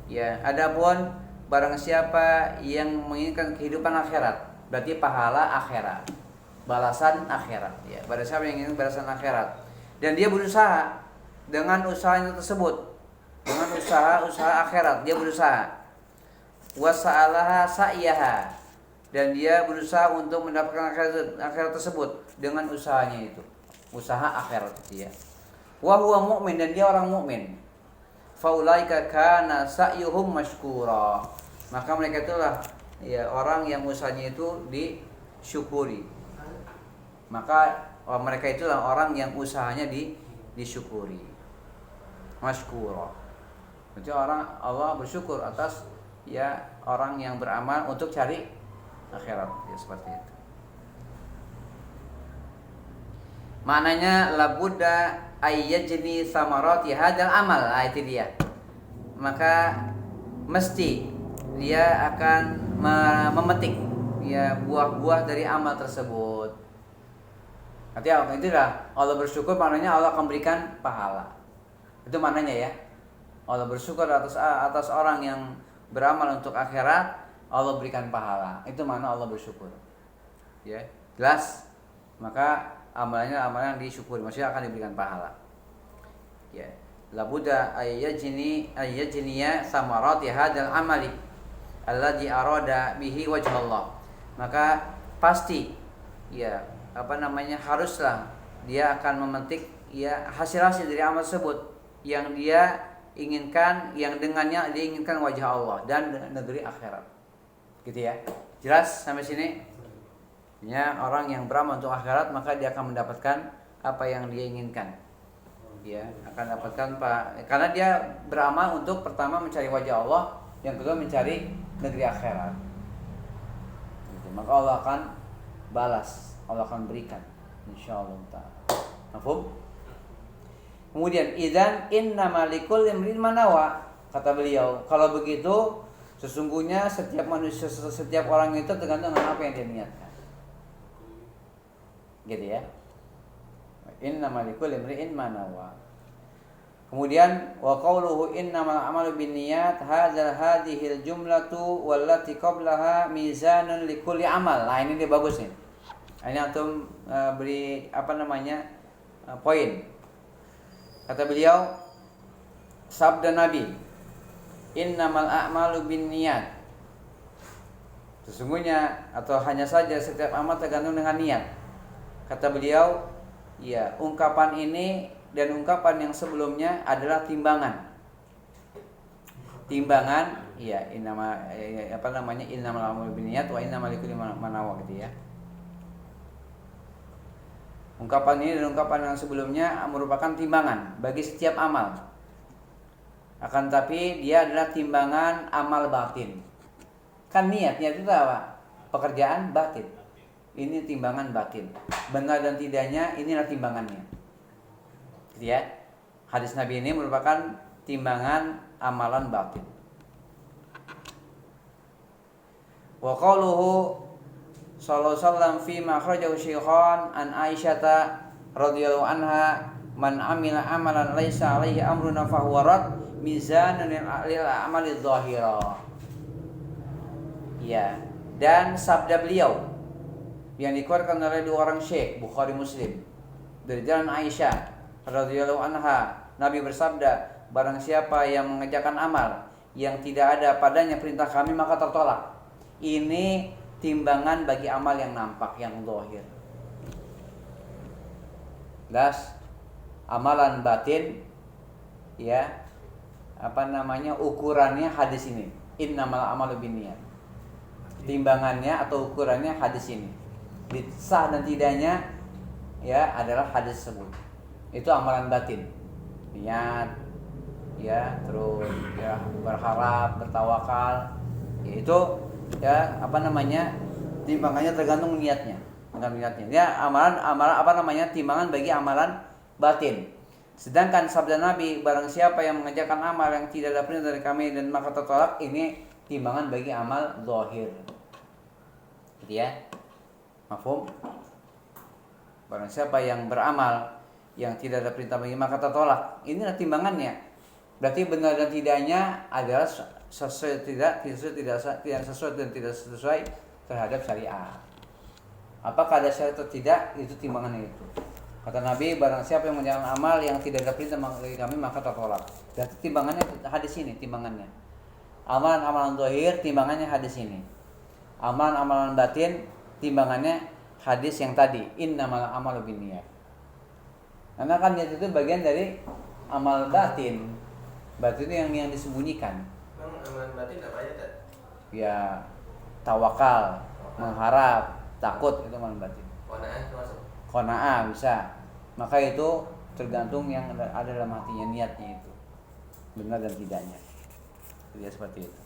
Ya, adapun barang siapa yang menginginkan kehidupan akhirat, berarti pahala akhirat, balasan akhirat ya. Barang siapa yang ingin balasan akhirat dan dia berusaha dengan usahanya tersebut, dengan usaha akhirat dia berusaha. Wasa'alaha sa'yaha, dan dia berusaha untuk mendapatkan akhirat tersebut dengan usahanya itu, usaha akhirat itu ya. Wa huwa mu'min, dan dia orang mukmin. Faulaika kana sa'yuhum mashkura, maka mereka itulah ya orang yang usahanya itu disyukuri. Maka mereka itulah orang yang usahanya disyukuri. Mashkura. Berarti orang Allah bersyukur atas ya orang yang beramal untuk cari akhirat ya, seperti itu. Maknanya labudda ayyajni samarati hadzal amal. Itu dia. Maka mesti dia akan memetik ya buah-buah dari amal tersebut. Artinya itulah Allah bersyukur, maknanya Allah akan berikan pahala. Itu maknanya ya. Allah bersyukur atas orang yang beramal untuk akhirat Allah berikan pahala. Itu mana Allah bersyukur. Ya, jelas. Maka amalannya amalan yang disyukuri, maksudnya akan diberikan pahala. Ya, labuda ayyajniya samarati hadzal amali alladzi arada bihi wajh Allah. Maka pasti ya haruslah dia akan memetik ya hasil-hasil dari amal tersebut yang dia inginkan, yang dengannya dia inginkan wajah Allah dan negeri akhirat. Gitu ya. Jelas sampai sini? Ya, orang yang beramal untuk akhirat maka dia akan mendapatkan apa yang dia inginkan. Ya, akan dapatkan karena dia beramal untuk pertama mencari wajah Allah, yang kedua mencari negeri akhirat. Gitu. Maka Allah akan balas, Allah akan berikan insyaallah taala. Mafhum? Kemudian idzan innama likulli imrin ma nawa, kata beliau, kalau begitu sesungguhnya setiap manusia, setiap orang itu tergantung dengan apa yang dia niatkan. Gitu ya. Innama likulli imrin ma nawa. Kemudian wa qauluhu innamal a'malu binniyat hadhil jumlatu wallati qablaha mizanun likulli amal. Nah, ini dia bagus nih. Ini antum beri poin. Kata beliau, sabda Nabi, innamal a'malu binniyat. Sesungguhnya atau hanya saja setiap amal tergantung dengan niat. Kata beliau, ya, ungkapan ini dan ungkapan yang sebelumnya adalah timbangan. Timbangan, ya, innamal a'malu binniyat wa innamal likulli man nawa gitu ya. Ungkapan ini dan ungkapan yang sebelumnya merupakan timbangan bagi setiap amal. Akan tapi dia adalah timbangan amal batin. Kan niat itu apa? Pekerjaan batin. Ini timbangan batin. Benar dan tidaknya inilah timbangannya. Gitu ya. Hadis Nabi ini merupakan timbangan amalan batin. Wa qauluhu sallallahu alaihi wasallam fi ma akhrajahu Syaikhan an Aisyah radhiyallahu anha man amila amalan laisa alaihi amruna fa huwa rad mizanun lil amali dhahira. Ya, dan sabda beliau yang dikeluarkan oleh dua orang syekh Bukhari Muslim dari jalan Aisyah radhiyallahu anha, Nabi bersabda, barang siapa yang mengerjakan amal yang tidak ada padanya perintah kami maka tertolak. Ini timbangan bagi amal yang nampak, yang zahir. Das amalan batin ya, ukurannya hadis ini. Innamal a'malu binniyat. Timbangannya atau ukurannya hadis ini. Sah dan tidaknya ya adalah hadis tersebut. Itu amalan batin. Niat ya, terus ya berharap, bertawakal. Ya, itu ya timbangannya tergantung niatnya. Ya, amalan timbangan bagi amalan batin. Sedangkan sabda Nabi, barang siapa yang mengerjakan amal yang tidak ada perintah dari kami dan maka tertolak, ini timbangan bagi amal zahir. Gitu ya. Mafhum? Barang siapa yang beramal yang tidak ada perintah bagi maka tertolak. Inilah timbangannya. Berarti benar dan tidaknya adalah sesuai tidak sesuai dan tidak sesuai terhadap syariat. Apakah ada syariat atau tidak, itu timbangannya itu. Kata Nabi, barang siapa yang menjalankan amal yang tidak ada perintah bagi kami maka tertolak. Berarti timbangannya hadis ini, timbangannya. Amalan-amalan zahir timbangannya hadis ini. Amalan-amalan batin timbangannya hadis yang tadi, innamal a'malu binniyat. Karena kan niat itu bagian dari amal batin. Batin itu yang disembunyikan. Amalan batin apa aja Tad? Ya, tawakal, mengharap, takut, itu amalan batin. Qanaah termasuk? Qanaah bisa. Maka itu tergantung yang ada dalam hatinya, niatnya itu. Benar dan tidaknya. Jadi seperti itu.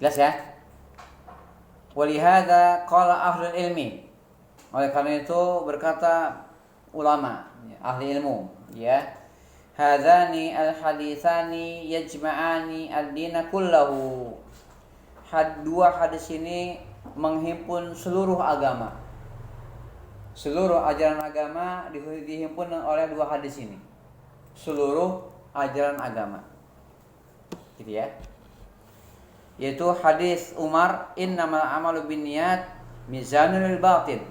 Jelas ya? Walihada qala ahlul ilmi. Oleh karena itu berkata ulama, ahli ilmu, ya. Hadzani al-haditsani yajma'ani ad-dina kullahu. Dua hadis ini menghimpun seluruh agama. Seluruh ajaran agama dihimpun oleh dua hadis ini. Seluruh ajaran agama. Gitu ya. yaitu hadis Umar innamal amalu binniyat mizanul lil batin.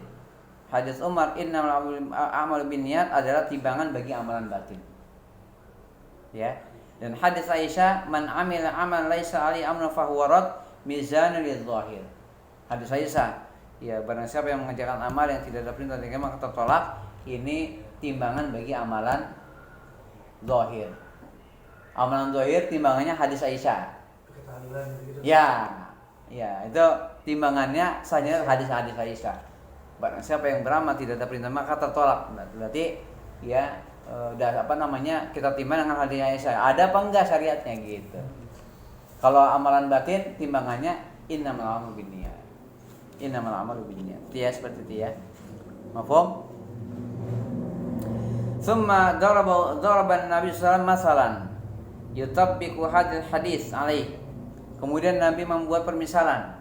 Hadis Umar innamal amalu binniyat adalah timbangan bagi amalan batin. Ya. Dan hadis Aisyah man amila amalan laisa alaihi amrun fahuwa rad mizanul lil zahir. Hadis Aisyah, ya barang siapa yang mengerjakan amal yang tidak ada perintah dari maka tertolak, ini timbangan bagi amalan zahir. Amalan zahir timbangannya hadis Aisyah. Ketahlilan gitu. Ya, itu timbangannya saja hadis-hadis Aisyah. Barang siapa yang beramal tidak ada perintah maka tertolak. Berarti ya kita timbang dengan hadis Aisyah. Ada apa enggak syariatnya gitu. Kalau amalan batin timbangannya innamal a'malu binniyat. Innamal a'malu binniyat. Ya seperti itu ya. Mafhum? Thumma daraba Nabi sallallahu alaihi wasallam masalan yutabbiqu hadis alaih. Kemudian Nabi membuat permisalan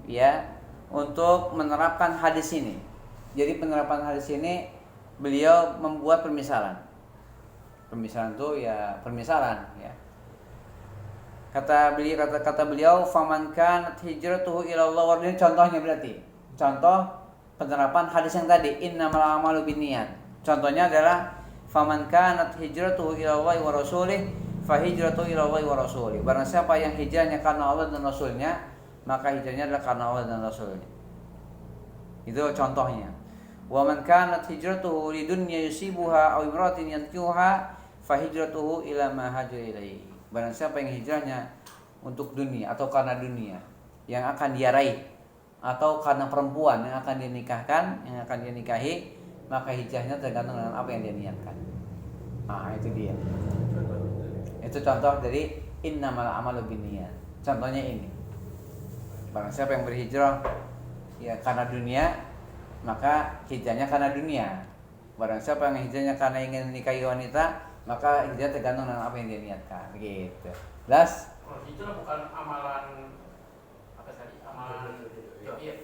ya untuk menerapkan hadis ini. Jadi penerapan hadis ini beliau membuat permisalan. Permisalan itu ya permisalan ya. Kata beliau faman kanat hijratuhu ila Allah, ini contohnya berarti. Contoh penerapan hadis yang tadi innamal a'malu binniyat. Contohnya adalah faman kanat hijratuhu ila Allah wa rasulih fa hijratuhu ila Allah wa rasulih. Barang siapa yang hijrahnya karena Allah dan Rasulnya, maka hijrahnya adalah karena Allah dan Rasulnya. Itu contohnya. Wa man kanat hijratuhu lidunya yusibuha aw imratin yankihuha fa hijratuhu ila ma hajara ilaihi. Barang siapa yang hijrahnya untuk dunia atau karena dunia yang akan dia raih atau karena perempuan yang akan dinikahkan, yang akan dia nikahi, maka hijrahnya tergantung dengan apa yang dia niatkan. Nah, itu dia. Itu contoh dari innamal a'malu binniyat. Contohnya ini. Barang siapa yang berhijrah ya karena dunia, maka hijrahnya karena dunia. Barang siapa yang hijrahnya karena ingin nikahi wanita, maka hijrah tergantung dengan apa yang dia niatkan. Begitu. Jelas? Hijrah bukan amalan apa tadi? Amalan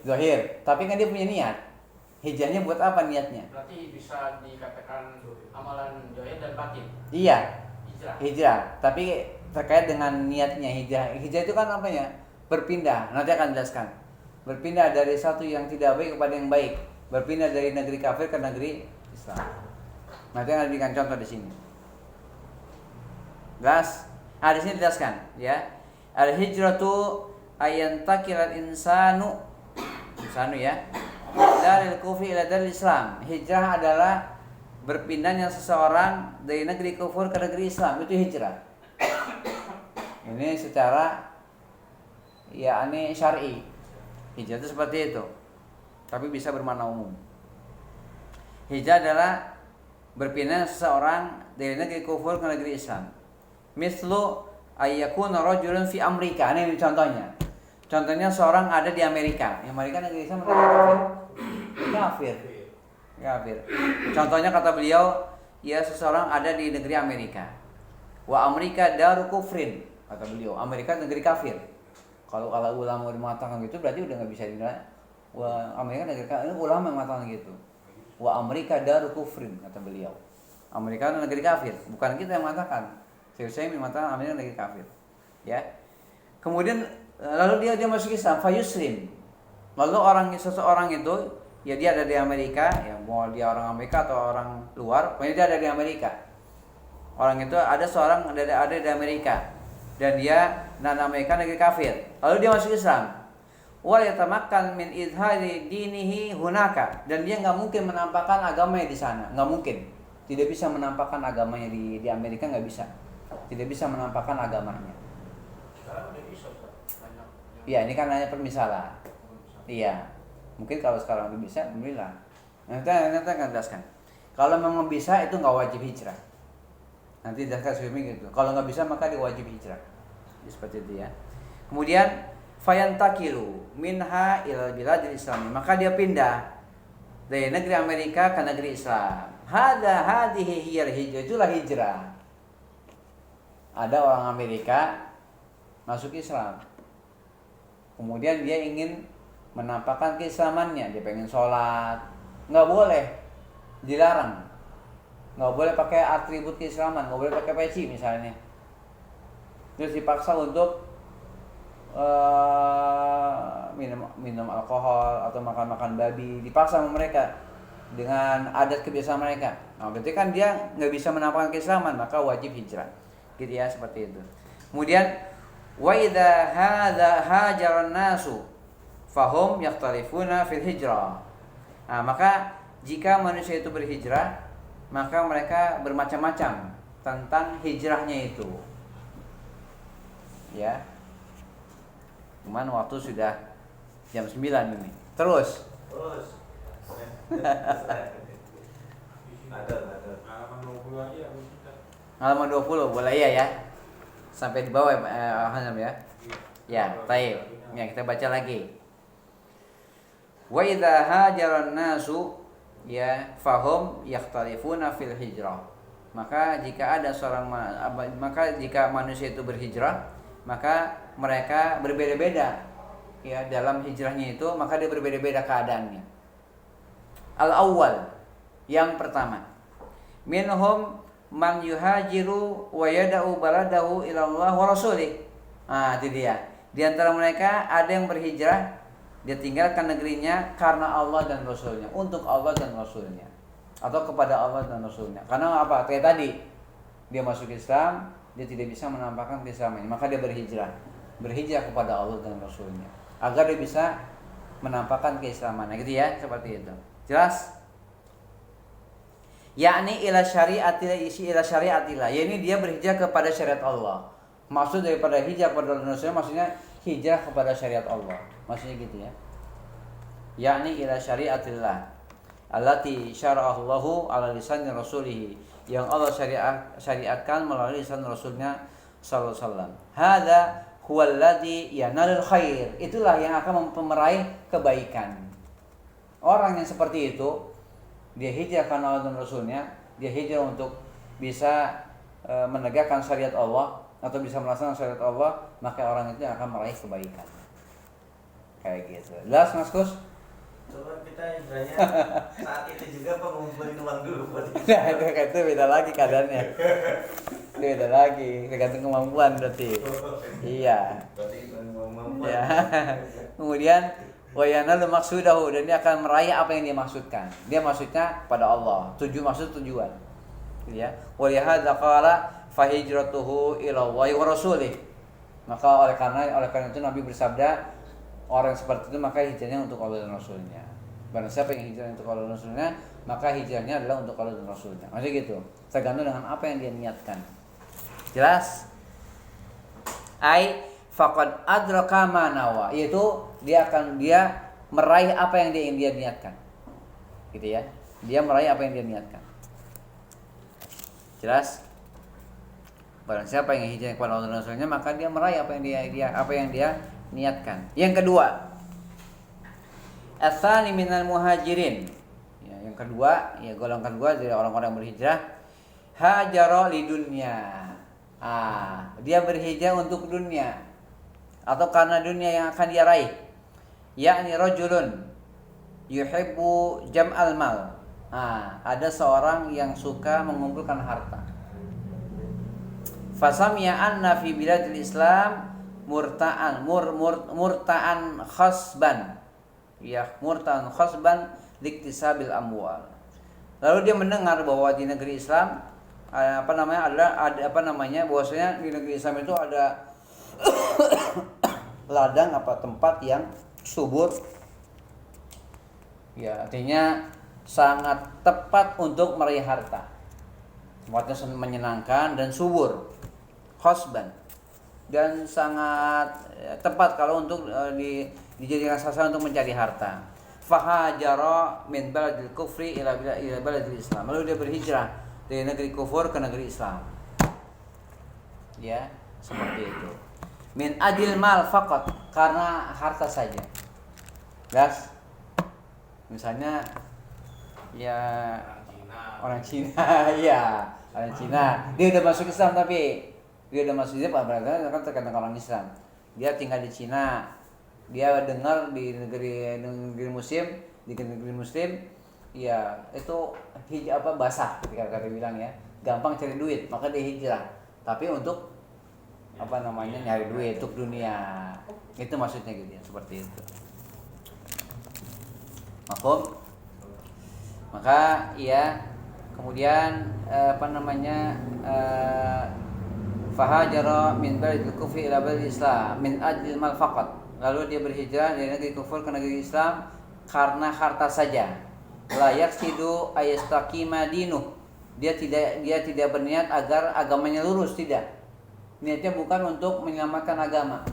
zahir. Tapi kan dia punya niat. Hijrahnya buat apa niatnya? Berarti bisa dikatakan amalan zahir dan batin. Iya. Hijrah. Tapi terkait dengan niatnya hijrah. Hijrah itu kan apanya? Berpindah. Nanti akan jelaskan. Berpindah dari satu yang tidak baik kepada yang baik. Berpindah dari negeri kafir ke negeri Islam. Nanti akan diberikan contoh di sini. Jelas? Di sini dijelaskan, ya. Al-hijratu ayantakilal insanu ya. Dari kufri ila daril Islam. Hijrah adalah berpindahnya seseorang dari negeri kufur ke negeri Islam, itu hijrah. Ini secara syar'i. Hijrah itu seperti itu. Tapi bisa bermakna umum. Hijrah adalah berpindah seseorang dari negeri kufur ke negeri Islam. Mislu ayyakuna rajulun fi Amerika. Ini contohnya. Contohnya seorang ada di Amerika. Yang Amerika negeri Islam atau kafir? Kafir. Contohnya kata beliau, ya seseorang ada di negeri Amerika. Wa Amerika daru kufrin. Kata beliau, Amerika negeri kafir. Kalau ulama mengatakan gitu berarti udah nggak bisa dinilai. Wa Amerika negeri kafir. Ini ulama yang mengatakan gitu. Wa Amerika daru kufrin, kata beliau. Amerika negeri kafir. Bukan kita yang mengatakan. Saya mengatakan Amerika negeri kafir. Ya. Kemudian lalu dia masuk Islam, fayuslim. Lalu seseorang itu ya dia ada di Amerika, ya mau dia orang Amerika atau orang luar, pokoknya dia ada di Amerika. Orang itu ada seorang ada di Amerika dan dia Amerika negeri kafir. Lalu dia masuk Islam. Wa yatamakkan min izhari dinihi hunaka, dan dia enggak mungkin menampakkan agamanya di sana, enggak mungkin. Tidak bisa menampakkan agamanya di Amerika, enggak bisa. Tidak bisa menampakkan agamanya. Sekarang udah bisa banyak. Iya, ini kan hanya permisalan. Iya. Mungkin kalau sekarang udah bisa, alhamdulillah. Nanti akan jelaskan. Kalau memang bisa itu nggak wajib hijrah. Nanti jelaskan sebelumnya gitu. Kalau nggak bisa maka diwajib hijrah. Seperti itu ya. Kemudian fayantakilu minha ilal biladil islami. Maka dia pindah dari negeri Amerika ke negeri Islam. Hadihi hiyal hijrah. Itulah hijrah. Ada orang Amerika masuk Islam. Kemudian dia ingin menampakkan keislamannya, dia pengen sholat, nggak boleh, dilarang, nggak boleh pakai atribut keislaman, nggak boleh pakai peci misalnya. Terus dipaksa untuk minum alkohol atau makan babi, dipaksa sama mereka dengan adat kebiasaan mereka. Nah, berarti kan dia nggak bisa menampakkan keislaman, maka wajib hijrah. Gitu ya, seperti itu. Kemudian wa idza hadza hajaran nasu fahum yakhtalifuna fil hijrah. Nah, maka jika manusia itu berhijrah, maka mereka bermacam-macam tentang hijrahnya itu. Ya. Cuman waktu sudah jam 9 ini. Terus. Ada. Halaman 20 aja Ustaz. Halaman 20 boleh ya. Sampai di bawah Hanam ya. Ya, baik. Ya, kita baca lagi. Wa idza hajaran nasu ya fahum yakhtalifuna fil hijrah. Maka jika manusia itu berhijrah, maka mereka berbeda-beda ya dalam hijrahnya itu, maka dia berbeda-beda keadaannya. Al-awwal, yang pertama, minhum man yuhajiru wa yada'u baladahu ila Allah wa rasulih. Itu dia. Di antara mereka ada yang berhijrah, dia tinggalkan negerinya karena Allah dan Rasulnya, untuk Allah dan Rasulnya, atau kepada Allah dan Rasulnya. Karena apa? Kayak tadi, dia masuk Islam, dia tidak bisa menampakkan keislamannya, maka dia berhijrah kepada Allah dan Rasulnya, agar dia bisa menampakkan keislamannya, gitu ya, seperti itu. Jelas? Yakni ila syariatillah, yakni dia berhijrah kepada syariat Allah. Maksud daripada hijrah kepada Rasulnya, maksudnya hijrah kepada syariat Allah, maksudnya gitu ya. Yakni ila syariatillah allati syara'allahu ala lisan rasulih, yang Allah syariatkan melalui lisan Rasulnya sallallahu alaihi wasallam. Hadza huwal ladzi yanalul khair, itulah yang akan meraih kebaikan. Orang yang seperti itu, dia hijrah karena Allah dan Rasulnya, dia hijrah untuk bisa menegakkan syariat Allah atau bisa melaksanakan syariat Allah, maka orang itu akan meraih kebaikan. Kayak gitu. Jelas Mas Kus? Coba kita hijrahnya saat itu juga apa ngumpulin uang dulu buat Nah, itu beda lagi keadaannya. Beda lagi, tergantung kemampuan berarti. Iya. berarti kemampuan. Ya. Kemudian wayana maksudahu, dan dia akan meraih apa yang dia maksudkan. Dia maksudnya pada Allah. Tujuan. Ya. Wa lihadza qala fa hijratuhu ila Allahi wa rasulih. Maka oleh karena itu Nabi bersabda, orang seperti itu maka hijrahnya untuk Allah dan Rasulnya. Barang siapa yang hijrah untuk Allah dan Rasulnya, maka hijrahnya adalah untuk Allah dan Rasulnya. Maksudnya gitu. Tergantung dengan apa yang dia niatkan. Jelas? Ai faqad adraka ma nawa, yaitu dia meraih apa yang dia niatkan. Gitu ya. Dia meraih apa yang dia niatkan. Jelas? Barang siapa yang hijrah kepada Allah dan Rasulnya, maka dia meraih apa yang dia niatkan. Yang kedua, asani minal muhajirin. Ya, yang kedua, ya golongan kedua dari orang-orang berhijrah, hajara lidunya. Dia berhijrah untuk dunia atau karena dunia yang akan dia raih. Yakni rajulun yuhibbu jam'al mal. Ada seorang yang suka mengumpulkan harta. Fasamiya anna fi biladil Islam murta'an khasban. Ya, murta'an khasban liktisabil amwal. Lalu dia mendengar bahwa di negeri Islam bahwasanya di negeri Islam itu ada ladang tempat yang subur. Ya, artinya sangat tepat untuk meraih harta. Tempatnya menyenangkan dan subur. Khasban, dan sangat tepat kalau untuk dijadikan sasaran untuk mencari harta. Fahajara min baladil kufri ila baladil Islam. Lalu dia berhijrah dari negeri kufur ke negeri Islam. Ya, seperti itu. Min adil mal faqat, karena harta saja. Gas. Misalnya ya orang Cina, ya, orang Cina. Dia udah masuk Islam tapi dia udah masuk Islam, berarti kan terkadang orang Islam. Dia tinggal di Cina, dia dengar di negeri Muslim, ya itu basah ketika bilang ya, gampang cari duit, maka dia hijrah. Tapi untuk nyari duit untuk dunia. Itu maksudnya gitu ya, seperti itu. Mafhum? Maka ya kemudian fahajara min baladil kufri ila baladil Islam min ajlil mal faqat. Lalu dia berhijrah dari negeri kufur ke negeri Islam karena harta saja. La yaqsidu ayastaqima dinuh. Dia tidak berniat agar agamanya lurus, tidak. Niatnya bukan untuk menyelamatkan agama.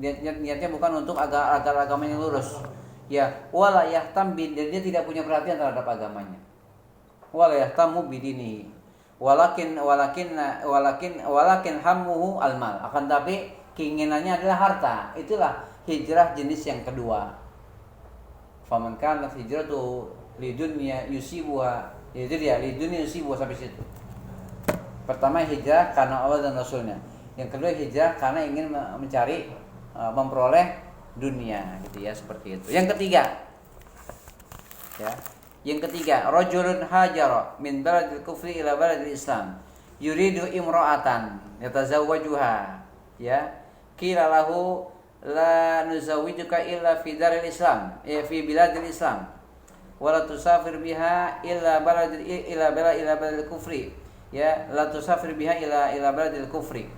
Niatnya bukan untuk agar agamanya lurus. Ya, wala yahtam dan dia tidak punya perhatian terhadap agamanya. Wala yahtamu bidinihi. Walakin hammuhu almal. Akan tapi keinginannya adalah harta. Itulah hijrah jenis yang kedua. Faman kana hijratu lidunya yusibuha. Itu dia, lidunya yusibuha sampai situ. Pertama hijrah karena Allah dan Rasulnya. Yang kedua hijrah karena ingin mencari memperoleh dunia, gitu ya, seperti itu. Yang ketiga, ya, rajulun hajara min baladil kufri ila baladil Islam yuridu imra'atan yatazawwajuha, ya, qila lahu la nuzawwijuka illa fi daril Islam, fi biladil Islam, wa la tusafir biha illa baladil kufri, ya, la tusafir biha ila baladil kufri,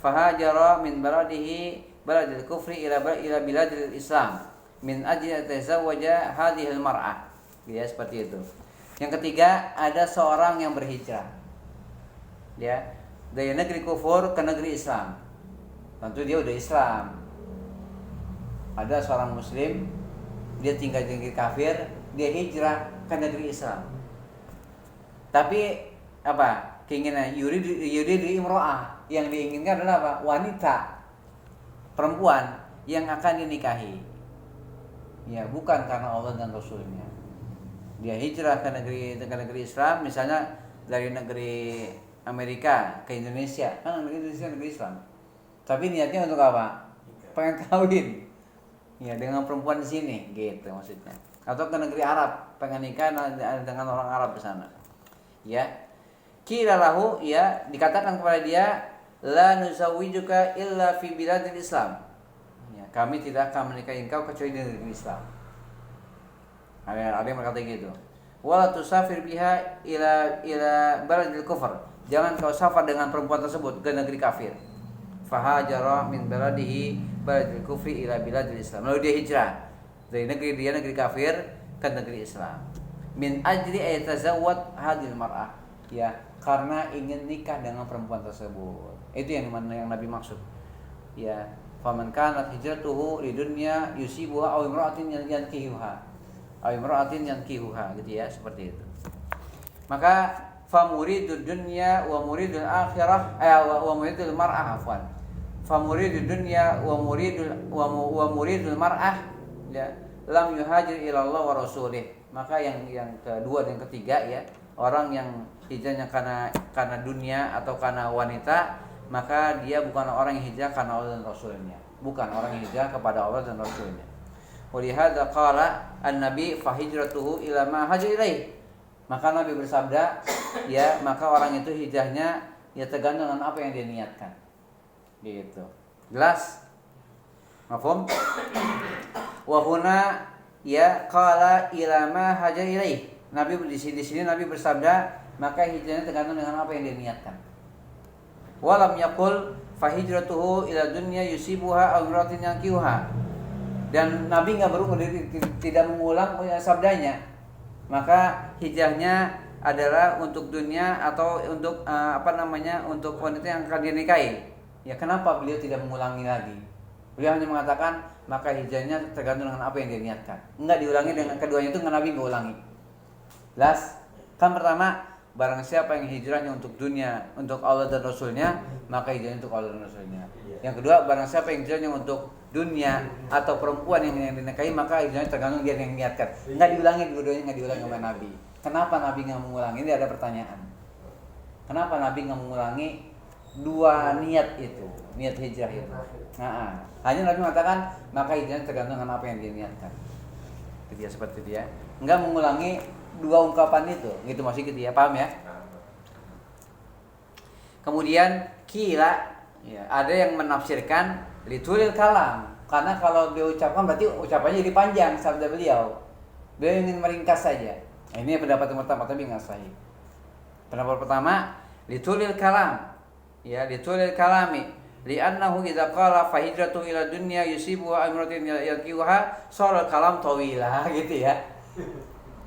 fahajara min baladil kufri ila biladil Islam min ajli tazawwaja hadhil mar'ah, ya, seperti itu. Yang ketiga, ada seorang yang berhijrah, ya, dari negeri kufur ke negeri Islam. Tentu dia udah Islam. Ada seorang muslim, dia tinggal di negeri kafir, dia hijrah ke negeri Islam. Tapi apa? Keinginan yuridu imro'ah, yang diinginkan adalah apa? Wanita, perempuan yang akan dinikahi, ya, bukan karena Allah dan Rasulnya. Dia hijrah ke negeri Islam, misalnya dari negeri Amerika ke Indonesia, kan Indonesia negeri Islam, tapi niatnya untuk apa? Pengen kawin, ya, dengan perempuan di sini, gitu maksudnya. Atau ke negeri Arab, pengen nikah dengan orang Arab di sana, ya. Qila lahu, ya, dikatakan kepada dia, la nuzawwijuka illa fi biladil Islam, ya, kami tidak akan menikahi engkau kecuali di negeri Islam. Ada yang berkata gitu. Wala tusafir biha ila baladil kufr, jangan kau safar dengan perempuan tersebut ke negeri kafir. Fahajara min baladihi baladil kufri ila biladil Islam. Lalu dia hijrah dari negeri kafir ke negeri Islam. Min ajli ayatazawwad hadil mar'ah, ya, karena ingin nikah dengan perempuan tersebut. Itu yang Nabi maksud. Ya, faman kanat hijratuhu lidunya yusibuha aw imra'atin yankihuha. Aw imra'atin yankihuha, gitu ya, seperti itu. Maka famuridud dunya wa muridul akhirah wa muridul mar'ah, afwan. Famuridud dunya wa muridul mar'ah, ya, lam yuhajir ila Allah wa rasulih. Maka yang kedua dan ketiga, ya, orang yang hijrahnya karena dunia atau karena wanita, maka dia bukan orang yang hijrah karena Allah dan Rasulnya, bukan orang yang hijrah kepada Allah dan Rasulnya. Walihada qala an-nabi fahijratuhu ila ma hajar ilaih. Maka Nabi bersabda, ya, maka orang itu hijrahnya ya tergantung dengan apa yang dia niatkan, gitu. Jelas? Mafhum? Wa huna, ya, qala ila ma hajar ilaih. Nabi di sini Nabi bersabda, maka hijrahnya tergantung dengan apa yang dia niatkan. Walam yaqul fahijratuhu ila dunya yusibuha aw imratin yankihuha. Dan Nabi tidak mengulang sabdanya. Maka hijrahnya adalah untuk dunia atau untuk untuk wanita yang akan dinikahi. Ya, kenapa beliau tidak mengulangi lagi? Beliau hanya mengatakan maka hijrahnya tergantung dengan apa yang dia niatkan. Enggak diulangi, dengan keduanya itu Nabi enggak ulangi. Jelas? Kan pertama, barang siapa yang hijrahnya untuk dunia, untuk Allah dan Rasulnya, maka hijrahnya untuk Allah dan Rasulnya. Yang kedua, barang siapa yang hijrahnya untuk dunia atau perempuan yang dinikahi, maka hijrahnya tergantung dia yang niatkan. Enggak diulangi, dua-duanya enggak diulangi oleh Nabi. Kenapa Nabi enggak mengulangi? Ini ada pertanyaan. Kenapa Nabi enggak mengulangi dua niat itu, niat hijrah itu? Hanya Nabi mengatakan maka hijrahnya tergantung dengan apa yang dia niatkan. Itu dia, seperti itu ya. Enggak mengulangi dua ungkapan itu, gitu masih gitu ya, paham ya? Kemudian kila, Ya, ada yang menafsirkan litulil kalam, karena kalau dia ucapkan berarti ucapannya jadi panjang sabda beliau. Beliau ingin meringkas saja. Nah, ini pendapat yang pertama tapi nggak sahih. Pendapat pertama litulil kalam, ya litulil kalami, li'annahu idza qala fa hijratu ila dunya yusibu amratin yaqiwaha sara kalam tawila gitu ya.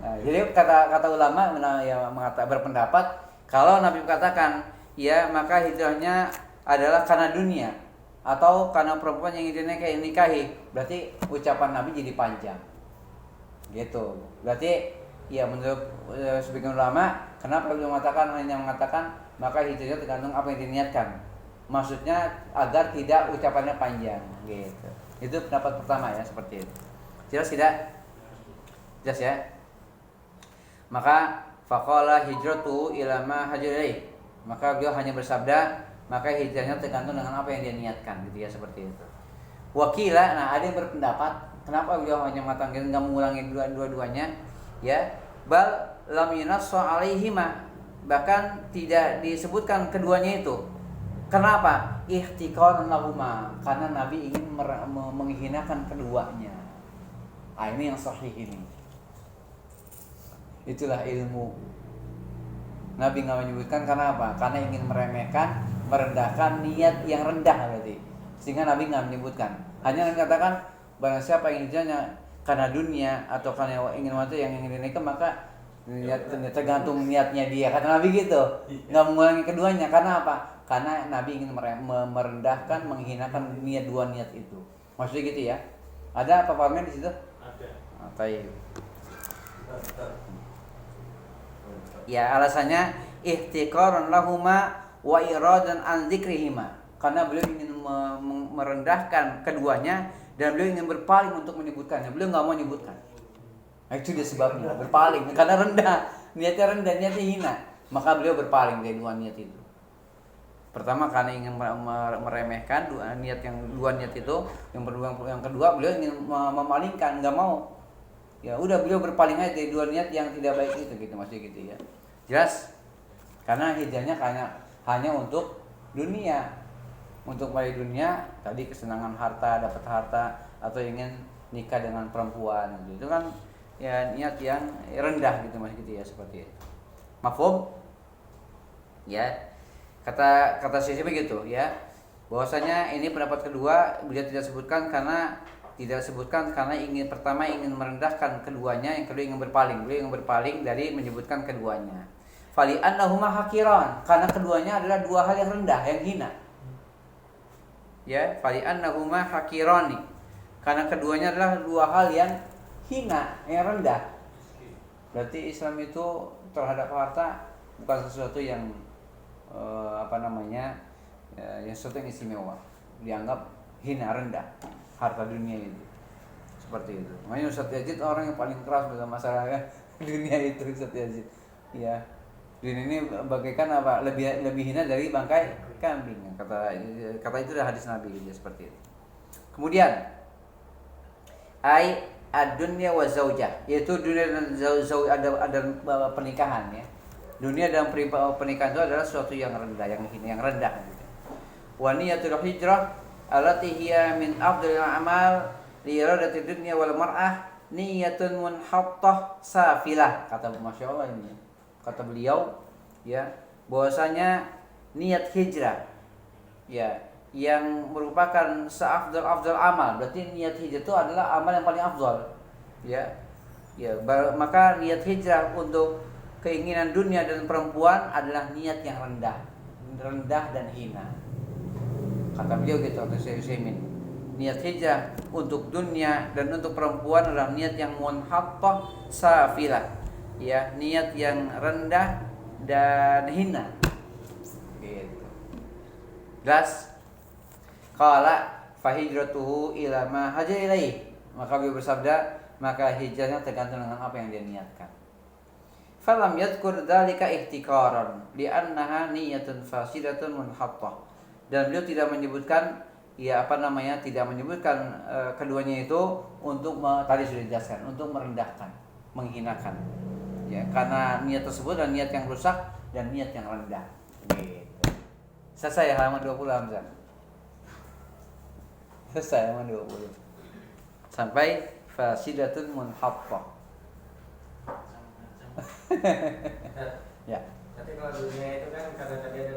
Nah, jadi kata ulama yang berpendapat kalau Nabi katakan ya maka hijrahnya adalah karena dunia atau karena perempuan yang ingin nikahi, berarti ucapan Nabi jadi panjang. Gitu. Berarti ya menurut sebagian ulama, kenapa beliau mengatakan maka hijrahnya tergantung apa yang diniatkan. Maksudnya agar tidak ucapannya panjang gitu. Itu pendapat pertama ya, seperti itu. Jelas tidak? Jelas ya? Maka faqala hijratu ila ma hajari. Maka beliau hanya bersabda maka hijrahnya tergantung dengan apa yang dia niatkan gitu ya, seperti itu. Wakila, nah ada yang berpendapat kenapa beliau hanya mengatakan enggak mengulangi dua-duanya ya, bal lam yunassa alaihima, bahkan tidak disebutkan keduanya itu. Kenapa? Ihtiqarun lahuma, karena Nabi ingin menghinakan keduanya. Ah, ini yang sahih ini. Itulah ilmu. Nabi nggak menyebutkan karena apa? Karena ingin meremehkan, merendahkan niat yang rendah berarti. Sehingga Nabi nggak menyebutkan. Hanya mengatakan barang siapa yang hijrahnya karena dunia atau karena ingin mati yang ingin nikah, maka tergantung niatnya dia. Kata Nabi gitu. Nggak mengulangi keduanya. Karena apa? Karena Nabi ingin merendahkan, menghinakan niat dua niat itu. Maksudnya gitu ya. Ada apa pahamnya di situ? Ada. Baik. Ya, alasannya ihtiqarun lahuma wa iradan an dzikrihima, karena beliau ingin merendahkan keduanya dan beliau ingin berpaling untuk menyebutkannya. Beliau nggak mau menyebutkan. Nah, itu dia sebabnya berpaling, karena rendah, niatnya rendah, niatnya hina, maka beliau berpaling dari dua niat itu. Pertama karena ingin meremehkan dua niat itu, yang kedua beliau ingin memalingkan, nggak mau. Ya udah, beliau berpaling aja dari dua niat yang tidak baik itu gitu, maksudnya gitu ya. Jelas? Karena hijrahnya hanya untuk dunia. Untuk meraih dunia, tadi kesenangan harta, dapat harta, atau ingin nikah dengan perempuan gitu. Itu kan ya niat yang rendah gitu, maksudnya gitu ya, seperti itu. Mafhum? Ya. Kata sisi begitu ya. Bahwasanya ini pendapat kedua beliau tidak sebutkan karena ingin merendahkan keduanya, yang kedua ingin berpaling. Beliau ingin berpaling dari menyebutkan keduanya. Fali annahuma hakiran, karena keduanya adalah dua hal yang rendah, yang hina. Ya, fali annahuma hakirani, karena keduanya adalah dua hal yang hina, yang rendah. Berarti Islam itu terhadap harta bukan sesuatu yang yang sesuatu yang istimewa, dianggap hina, rendah. Harta dunia itu seperti itu. Makanya Ustaz Yazid orang yang paling keras dalam masalah dunia itu, Ustaz Yazid. Ya, dunia ini bagaikan apa? Lebih hina dari bangkai kambing. Kata itu adalah hadis Nabi ya, seperti itu. Kemudian ad-dunya wa zaujah, yaitu dunia dan ada pernikahan ya. Dunia dalam pernikahan itu adalah sesuatu yang rendah, yang hina, yang rendah gitu. Wa niyatul hijrah allati hiya min afdhalil a'mal li iradati dunya wal mar'ah niyatun munhattah safilah. Masya Allah ini. Kata beliau ya, bahwasanya niat hijrah ya yang merupakan seafdal amal. Berarti niat hijrah itu adalah amal yang paling afdal. Ya. Maka niat hijrah untuk keinginan dunia dan perempuan adalah niat yang rendah dan hina. Kata beliau gitu, atau Syekh Utsaimin, niat hijrah untuk dunia dan untuk perempuan adalah niat yang munhattah safilah, ya, niat yang rendah dan hina. Gitu. Jelas? Qala fa hijratuhu ila ma hajar ilaih. Maka beliau bersabda, maka hijrahnya tergantung dengan apa yang dia niatkan. Falam yadhkur dzalika ihtiqaran li'annaha niyatun fasidatun munhattah. Dan beliau tidak menyebutkan tidak menyebutkan keduanya itu untuk tadi sudah dijelaskan, untuk merendahkan, menghinakan. Ya, karena niat tersebut adalah niat yang rusak dan niat yang rendah. Gitu. Selesai halaman 20 Hamzah. Selesai halaman 20. Sampai fasidatun munhattah. Ya. Tapi kalau dunia itu kan karena tadi ada